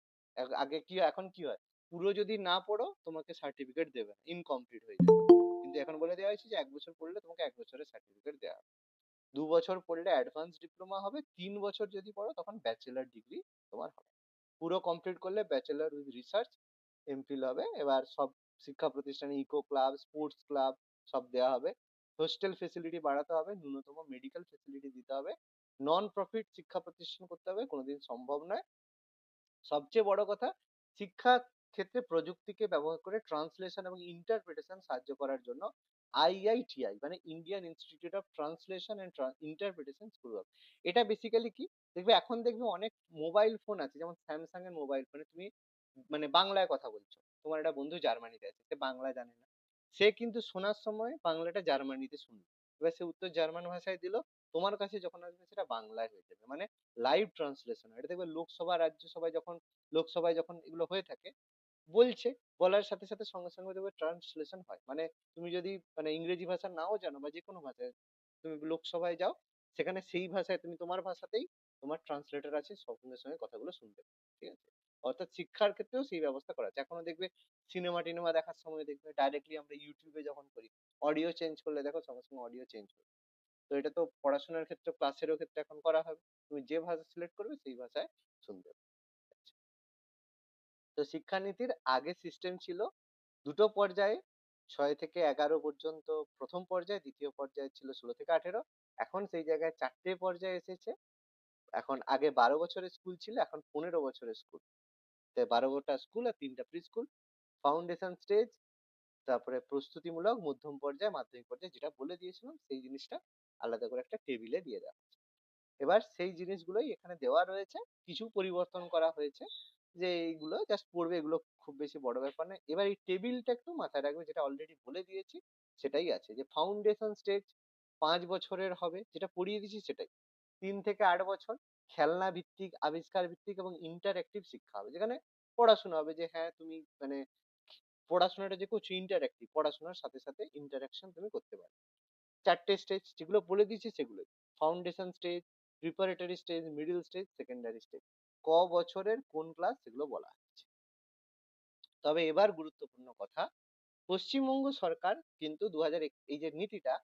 আগে কি হয়, এখন কি হয়, পুরো যদি না পড়ো তোমাকে সার্টিফিকেট দেবে না, ইনকমপ্লিট হয়ে যাবে। কিন্তু এখন বলে দেওয়া হয়েছে যে 1 বছর পড়লে তোমাকে 1 বছরের সার্টিফিকেট দেওয়া হবে। 2 বছর পড়লে অ্যাডভান্স ডিপ্লোমা হবে, 3 বছর যদি পড়ো তখন ব্যাচেলার ডিগ্রি তোমার হবে। পুরো কমপ্লিট করলে ব্যাচেলার উইথ রিসার্চ এমফিল হবে। এবার সব শিক্ষা প্রতিষ্ঠানে ইকো ক্লাব, স্পোর্টস ক্লাব সব দেওয়া হবে। হোস্টেল ফেসিলিটি বাড়াতে হবে, ন্যূনতম মেডিকেল ফেসিলিটি দিতে হবে। নন প্রফিট শিক্ষা প্রতিষ্ঠান করতে হবে, কোনোদিন সম্ভব নয়। সবচেয়ে বড় কথা, শিক্ষা ক্ষেত্রে প্রযুক্তিকে ব্যবহার করে ট্রান্সলেশন এবং ইন্টারপ্রিটেশন সাহায্য করার জন্য আইআইটিআই মানে Indian institute of Translation and Interpretation শুরু হবে। এটা বেসিক্যালি কি, দেখবে এখন দেখবে অনেক মোবাইল ফোন আছে, যেমন স্যামসাং এর মোবাইল ফোনে তুমি মানে বাংলায় কথা বলছো, তোমার একটা বন্ধু জার্মানিতে আছে, সে বাংলা জানে না, সে কিন্তু শোনার সময় বাংলাটা জার্মানিতে শুনবে, এবার সে উত্তর জার্মান ভাষায় দিল, তোমার কাছে যখন আসবে সেটা বাংলায় হয়ে যাবে। মানে লাইভ ট্রান্সলেশন। এটা দেখবে লোকসভা, রাজ্যসভায় যখন, লোকসভায় যখন এগুলো হয়ে থাকে, বলছে, বলার সাথে সাথে সঙ্গে সঙ্গে দেখবে ট্রান্সলেশন হয়। মানে তুমি যদি মানে ইংরেজি ভাষা নাও জানো বা যে কোনো ভাষায়, তুমি লোকসভায় যাও, সেখানে সেই ভাষায় তুমি তোমার ভাষাতেই তোমার ট্রান্সলেটর আছে, সঙ্গে সঙ্গে কথাগুলো শুনবে। ঠিক আছে? অর্থাৎ শিক্ষার ক্ষেত্রেও সেই ব্যবস্থা করা আছে। এখনো দেখবে সিনেমা টিনেমা দেখার সময় দেখবে ডাইরেক্টলি আমরা ইউটিউবে যখন করি, অডিও চেঞ্জ করলে দেখো সঙ্গে সঙ্গে অডিও চেঞ্জ হবে। তো এটা তো পড়াশোনার ক্ষেত্রে, ক্লাসেরও ক্ষেত্রে এখন করা হবে। তুমি যে ভাষা সিলেক্ট করবে সেই ভাষায় শুনবে। তো শিক্ষানীতির আগে সিস্টেম ছিল দুটো পর্যায়ে, 6 থেকে 11 পর্যন্ত প্রথম পর্যায়ে, দ্বিতীয় পর্যায়ে ছিল 16 থেকে 18। এখন সেই জায়গায় 4টে পর্যায়ে এসেছে। এখন আগে 12 বছরের স্কুল ছিল, এখন 15 বছরের স্কুল। 12টা স্কুল আর 3টা প্রি স্কুল। ফাউন্ডেশন স্টেজ, তারপরে প্রস্তুতিমূলক, মধ্যম পর্যায়ে, মাধ্যমিক পর্যায়ে, যেটা বলে দিয়েছিলাম সেই জিনিসটা আলাদা করে একটা টেবিলে দিয়ে দেওয়া। এবার সেই জিনিসগুলোই এখানে দেওয়া রয়েছে, কিছু পরিবর্তন করা হয়েছে, যে এইগুলো জাস্ট পড়বে, এগুলো খুব বেশি বড় ব্যাপার নয়। এবার এই টেবিলটা একটু মাথায় রাখবে, যেটা অলরেডি বলে দিয়েছি সেটাই আছে, যে ফাউন্ডেশন স্টেজ 5 বছরের হবে, যেটা পড়িয়ে দিয়েছি সেটাই। 3 থেকে 8 বছর খেলনা ভিত্তিক, আবিষ্কার ভিত্তিক এবং ইন্টারঅ্যাক্টিভ শিক্ষা হবে, যেখানে পড়াশোনা হবে, যে হ্যাঁ তুমি মানে পড়াশোনাটা যে করছো ইন্টারঅ্যাক্টিভ, পড়াশোনার সাথে সাথে ইন্টারাকশন তুমি করতে পারবে। 4টে স্টেজ যেগুলো বলে দিয়েছি সেগুলোই, foundation stage, preparatory stage, middle stage, secondary stage. বছরের কোন ক্লাস সেগুলো বলা হচ্ছে। তবে এবার গুরুত্বপূর্ণ কথা, পশ্চিমবঙ্গ সরকার কিন্তু এই যে নীতিটা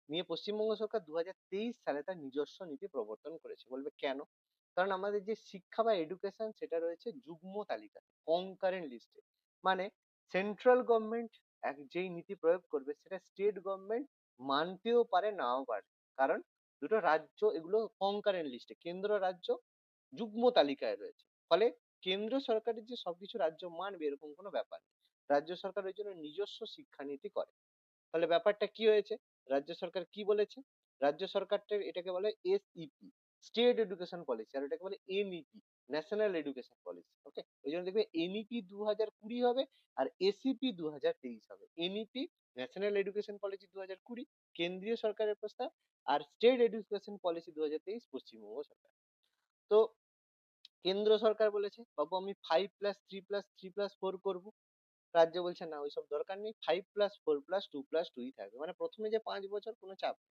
নিয়ে, পশ্চিমবঙ্গ সরকার 2023 সালে তার নিজস্ব নীতি প্রবর্তন করেছে। বলবে কেন? কারণ আমাদের যে শিক্ষা বা এডুকেশন সেটা রয়েছে যুগ্ম তালিকাতে, কনকারেন্ট লিস্টে। মানে সেন্ট্রাল গভর্নমেন্ট যেই নীতি প্রয়োগ করবে সেটা স্টেট গভর্নমেন্ট মানতেও পারে নাও পারে, কারণ দুটো রাজ্য এগুলো কনকারেন্ট লিস্টে, কেন্দ্র রাজ্য যুগ্ম তালিকায় রয়েছে। ফলে কেন্দ্র সরকারের যে সবকিছু রাজ্য মানবে এরকম কোনো ব্যাপার নেই। রাজ্য সরকার ওই জন্য নিজস্ব শিক্ষানীতি করে। তাহলে ব্যাপারটা কি হয়েছে, রাজ্য সরকার কি বলেছে, রাজ্য সরকারটা এটাকে বলে এসইপি, স্টেট এডুকেশন পলিসি, আর এটাকে বলে এনইপি, ন্যাশনাল এডুকেশন পলিসি। ওকে, ওই জন্য দেখবে এনইপি 2020 হবে আর এসইপি 2023 হবে। এনইপি ন্যাশনাল এডুকেশন পলিসি 2020 কেন্দ্রীয় সরকারের প্রস্তাব, আর স্টেট এডুকেশন পলিসি 2023 পশ্চিমবঙ্গ সরকার। তো কেন্দ্র সরকার বলেছে বাবু আমি 5+3+3+4 করবো, রাজ্য বলছে না ওইসব দরকার নেই, 5+4+2+2 থাকবে। মানে প্রথমে যে 5 বছর কোনো চাপ নেই,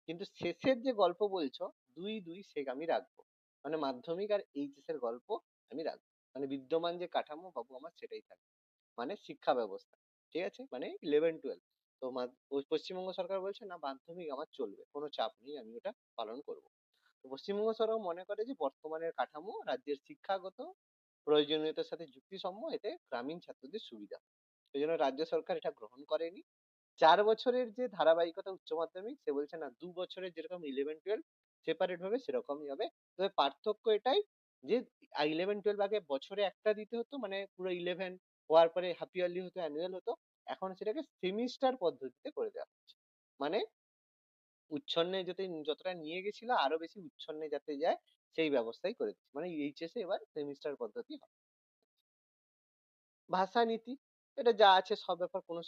কিন্তু শেষের যে গল্প বলছো 2-2 সে আমি রাখবো। মানে মাধ্যমিক আর এইচএস এর গল্প আমি রাখবো, মানে বিদ্যমান যে কাঠামো বাবু আমার সেটাই থাকবে। মানে শিক্ষা ব্যবস্থা, ঠিক আছে, মানে 11-12। তো ওই পশ্চিমবঙ্গ সরকার বলছে না মাধ্যমিক আমার চলবে, কোনো চাপ নেই, আমি ওটা পালন করবো। তো পশ্চিমবঙ্গ সরকার মনে করে যে বর্তমানের কাঠামো রাজ্যের শিক্ষাগত প্রয়োজনীয়তার সাথে যুক্তিসম্মত, এতে গ্রামীণ ছাত্রদের সুবিধা। সেই জন্য রাজ্য সরকার এটা গ্রহণ করেনি। 4 বছরের যে ধারাবাহিকতা উচ্চ মাধ্যমিক সে বলছে না 2 বছরের যেরকম 11-12 সেপারেট হবে সেরকমই হবে। তবে পার্থক্য এটাই যে 11-12 আগে বছরে একটা দিতে হতো, মানে পুরো 11 হওয়ার পরে হাফ ইয়ারলি হতো, অ্যানুয়াল হতো। এখন সেটাকে সেমিস্টার পদ্ধতিতে করে দেওয়া হচ্ছে। মানে উচ্ছন্নে যতটা নিয়ে গেছিল আরো বেশি উচ্ছন্নে যাতে যায় সেই ব্যবস্থাই করে দিচ্ছে। মানে এইচএস এ এবার সেমিস্টার পদ্ধতি হবে। ভাষানীতি, এটা যা আছে সব ব্যাপার, কোনো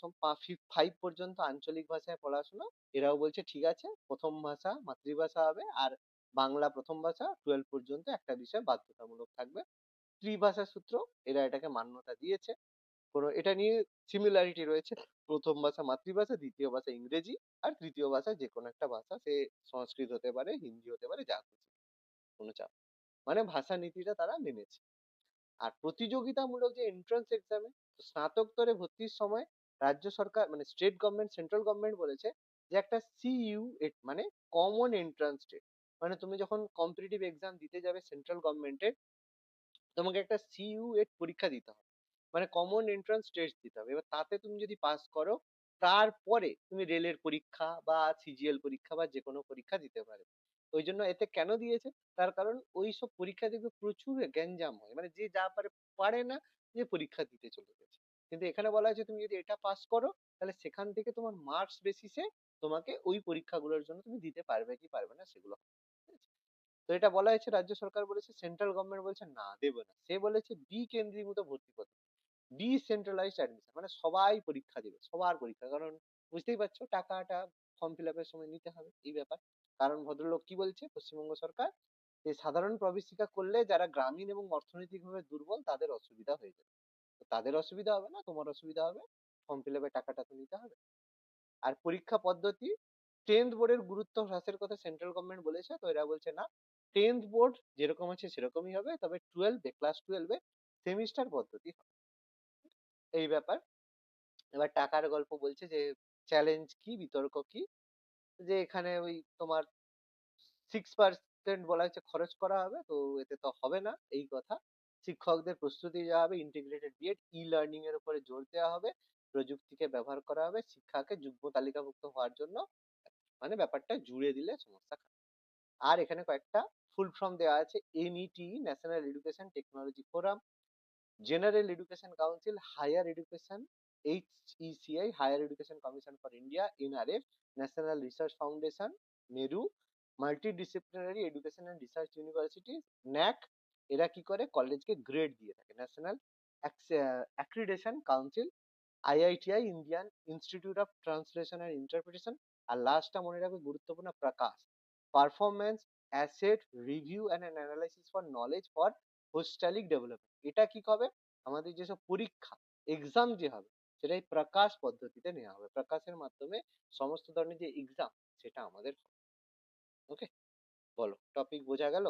5 পর্যন্ত আঞ্চলিক ভাষায় পড়াশোনা। এরাও বলছে ঠিক আছে, প্রথম ভাষা মাতৃভাষা হবে, আর বাংলা প্রথম ভাষা, 12 পর্যন্ত একটা বিষয় বাধ্যতামূলক থাকবে। ত্রিভাষা সূত্র, এরা এটাকে মান্যতা দিয়েছে। কোনো এটা নিয়ে সিমিলারিটি রয়েছে, প্রথম ভাষা মাতৃভাষা, দ্বিতীয় ভাষা ইংরেজি, আর তৃতীয় ভাষা যে কোনো একটা ভাষা, সে সংস্কৃত হতে পারে, হিন্দি হতে পারে, যা খুশি, কোনো চাপ। মানে ভাষা নীতিটা তারা মেনেছে। আর প্রতিযোগিতামূলক যে এন্ট্রান্স এক্সামে স্নাতকোত্তরে ভর্তির সময় রাজ্য সরকার মানে স্টেট গভর্নমেন্ট সেন্ট্রাল গভর্নমেন্ট বলেছে যে একটা সিইউ মানে কমন এন্ট্রান্স টেস্ট, মানে তুমি যখন কম্পিটিটিভ এক্সাম দিতে যাবে সেন্ট্রাল গভর্নমেন্টের, তোমাকে একটা সিইউ পরীক্ষা দিতে হবে, মানে কমন এন্ট্রান্স টেস্ট দিতে হবে। এবার তাতে তুমি যদি পাস করো তারপরে তুমি রেলের পরীক্ষা বা সিজিএল পরীক্ষা বা যে কোনো পরীক্ষা দিতে পারবে। ওই জন্য এতে কেন দিয়েছে, তার কারণ ওই সব পরীক্ষা দেখবে প্রচুর গ্যাঞ্জাম হয়, মানে যে যা পারে পারে না, যে পরীক্ষা দিতে চলে গেছে। কিন্তু এখানে বলা হয়েছে তুমি যদি এটা পাস করো তাহলে সেখান থেকে তোমার মার্কস বেসিসে তোমাকে ওই পরীক্ষাগুলোর জন্য তুমি দিতে পারবে কি পারবে না সেগুলো হবে। ঠিক আছে? তো এটা বলা হয়েছে, রাজ্য সরকার বলেছে, সেন্ট্রাল গভর্নমেন্ট বলছে না দেবে না। সে বলেছে বিকেন্দ্রীভূত ভর্তি পদ্ধতি, ডিসেন্ট্রালাইজড অ্যাডমিশন, মানে সবাই পরীক্ষা দেবে, সবার পরীক্ষা, কারণ বুঝতেই পারছো টাকাটা ফর্ম ফিল আপের সময় নিতে হবে, এই ব্যাপার। কারণ ভদ্রলোক কি বলছে পশ্চিমবঙ্গ সরকার, যে সাধারণ প্রবেশিকা করলে যারা গ্রামীণ এবং অর্থনৈতিকভাবে দুর্বল তাদের অসুবিধা হয়ে যাবে। তো তাদের অসুবিধা হবে না, তোমার অসুবিধা হবে, ফর্ম ফিল আপের টাকাটা তো নিতে হবে। আর পরীক্ষা পদ্ধতি, 10th বোর্ডের গুরুত্ব হ্রাসের কথা সেন্ট্রাল গভর্নমেন্ট বলেছে, তো এরা বলছে না 10th বোর্ড যেরকম আছে সেরকমই হবে, তবে 12 ক্লাস 12 সেমিস্টার পদ্ধতি হবে। এই ব্যাপার। এবার টাকার গল্প বলছে যে চ্যালেঞ্জ কি, বিতর্ক কি, যে এখানে ওই তোমার 6% বলা হয়েছে খরচ করা হবে, তো এতে তো হবে না এই কথা। শিক্ষকদের প্রস্তুতি দেওয়া হবে, ইন্টিগ্রেটেড বিএড ই লার্নিং এর উপরে জোর দেওয়া হবে, প্রযুক্তিকে ব্যবহার করা হবে, শিক্ষাকে যুগ্ম তালিকাভুক্ত হওয়ার জন্য, মানে ব্যাপারটা জুড়ে দিলে সমস্যা খারাপ। আর এখানে কয়েকটা ফুল ফর্ম দেওয়া আছে, NET national education technology forum, general education council, higher education, HECI higher education commission for India, NRF national research foundation, MERU multidisciplinary education and research university, NAAC, এরা কি করে কলেজকে গ্রেড দিয়ে থাকে, national accreditation council, IITI Indian institute of translation and interpretation, আর লাস্টটা মনে রাখবে গুরুত্বপূর্ণ, PARAKH performance asset review and analysis for knowledge for holistic development. এটা কি হবে, আমাদের যেসব পরীক্ষা এক্সাম যে হবে সেটাই প্রকাশ পদ্ধতিতে নেওয়া হবে, প্রকাশের মাধ্যমে সমস্ত ধরনের যে এক্সাম সেটা আমাদের হবে। ওকে, বলো টপিক বোঝা গেল?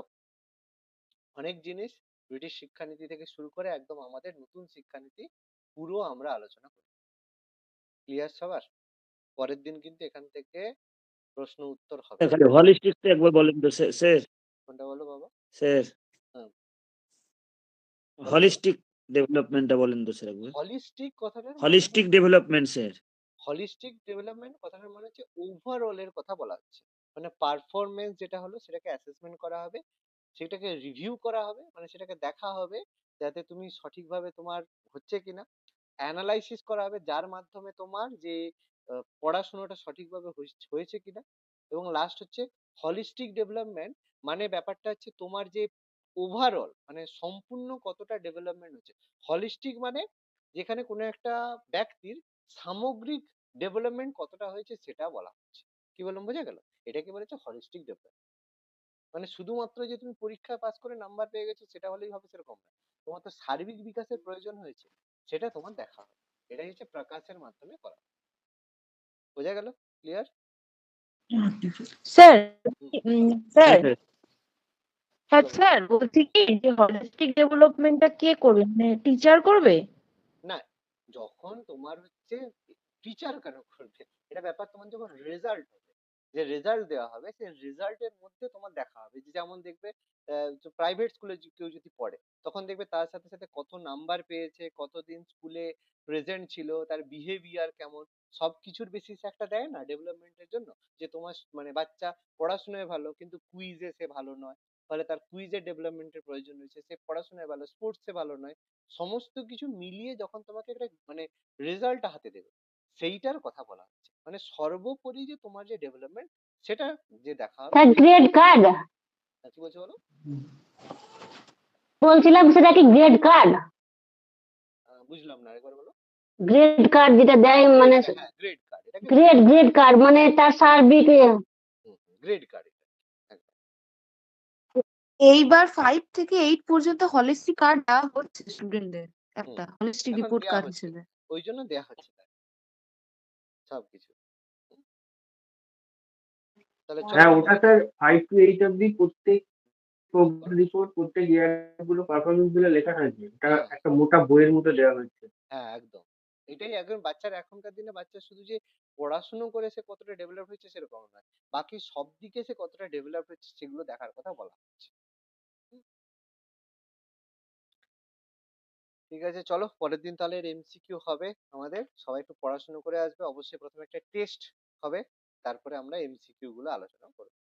অনেক জিনিস ব্রিটিশ শিক্ষানীতি থেকে শুরু করে একদম আমাদের নতুন শিক্ষানীতি পুরো আমরা আলোচনা করি। ক্লিয়ার সবার? পরের দিন কিন্তু এখান থেকে প্রশ্ন উত্তর হবে। খালি হলিস্টিক্সটা একবার বলেন তো স্যার। কোনটা বলো বাবা? স্যার হলিস্টিক ডেভেলপমেন্টটা বলেন তো স্যার একবার। হলিস্টিক কথাটার মানে holistic development sir. Holistic development কথাটার মানে হচ্ছে ওভারঅল এর কথা বলা হচ্ছে। মানে পারফরম্যান্স যেটা হলো সেটাকে অ্যাসেসমেন্ট করা হবে, সেটাকে রিভিউ করা হবে, মানে সেটাকে দেখা হবে যাতে তুমি সঠিকভাবে তোমার হচ্ছে কিনা, অ্যানালাইসিস করা হবে যার মাধ্যমে তোমার যে পড়াশোনাটা সঠিকভাবে হয়েছে কিনা। এবং লাস্ট হচ্ছে হলিস্টিক ডেভেলপমেন্ট, মানে ব্যাপারটা হচ্ছে তোমার যে ওভারঅল মানে সম্পূর্ণ কতটা ডেভেলপমেন্ট হচ্ছে। হলিস্টিক মানে যেখানে কোনো একটা ব্যক্তির সামগ্রিক ডেভেলপমেন্ট কতটা হয়েছে সেটা বলা হচ্ছে। কি বললাম, বোঝা গেল? এটাকে বলা হচ্ছে হলিস্টিক ডেভেলপমেন্ট। মানে শুধুমাত্র যে তুমি পরীক্ষায় পাস করে নাম্বার পেয়ে গেছো সেটা হলেই হবে সেরকম না, তোমার তো সার্বিক বিকাশের প্রয়োজন হয়েছে, সেটা তোমার দেখা হবে। এটাই হচ্ছে প্রকাশের মাধ্যমে করা। বোঝা গেল? ক্লিয়ার? স্যার হ্যাঁ স্যার স্যার। হ্যাঁ স্যার বলছি কি যে হলিস্টিক ডেভেলপমেন্টটা কে করবে মানে টিচার করবে? না, যখন তোমার হচ্ছে টিচার কেন করবে, এটা ব্যাপার তোমার যখন রেজাল্ট হবে, যে রেজাল্ট দেওয়া হবে সেই রেজাল্টের মধ্যে তোমার দেখা হবে। যে যেমন দেখবে প্রাইভেট স্কুলে কেউ যদি পড়ে তখন দেখবে তার সাথে সাথে কত নাম্বার পেয়েছে, কতদিন স্কুলে প্রেজেন্ট ছিল, তার বিহেভিয়ার কেমন, সবকিছুর বেসিসে একটা দেয় না ডেভেলপমেন্টের জন্য। যে তোমার মানে বাচ্চা পড়াশোনায় ভালো কিন্তু কুইজে সে ভালো নয়, ফলে তার কুইজের ডেভেলপমেন্টের প্রয়োজন রয়েছে। সে পড়াশোনায় ভালো, স্পোর্টসে ভালো নয়, সমস্ত কিছু মিলিয়ে যখন তোমাকে একটা মানে রেজাল্ট হাতে দেবে, সেইটার কথা বলা হচ্ছে। মানে সর্বোপরি যে তোমার যে ডেভেলপমেন্ট সেটা যে দেখা হবে। স্যার গ্রেড কার্ড কি বলছো বলো? বলছিলাম, সেটা কি গ্রেড কার্ড? বুঝলাম না, একবার বলো। গ্রেড কার্ড যেটা দেয় মানে হ্যাঁ, গ্রেড কার্ড, এটাকে গ্রেড কার্ড মানে তার সার্বিক গ্রেড কার্ড। এইবার 5 থেকে 8 পর্যন্ত হলিস্টিক কার্ড দেওয়া হচ্ছে স্টুডেন্টদের একটা হলিস্টিক এখন রিপোর্ট দেয়া কার্ড হচ্ছে, হিসেবে। ওই জন্য দেয়া হচ্ছে তাকে সবকিছু। তাহলে চলো হ্যাঁ, ওটা স্যার 5 to 8 অব্দি প্রত্যেক রিপোর্ট, প্রত্যেক ইয়ার গুলো পারফরমেন্স গুলো লেখা থাকবে। এটা হ্যাঁ একটা মোটা বইয়ের মতো দেওয়া হচ্ছে। হ্যাঁ একদম। এটাই এখন বাচ্চার, এখনকার দিনে বাচ্চা শুধু যে পড়াশুনো করে সে কতটা ডেভেলপ হচ্ছে সেরকম নয়, বাকি সব দিকে সে কতটা ডেভেলপ হচ্ছে সেগুলো দেখার কথা বলা হচ্ছে। ঠিক আছে, চলো পরের দিন তাহলে এমসিকিউ হবে আমাদের, সবাই একটু পড়াশোনা করে আসবে। অবশ্যই প্রথমে একটা টেস্ট হবে, তারপরে আমরা এমসিকিউ গুলো আলোচনা করবো।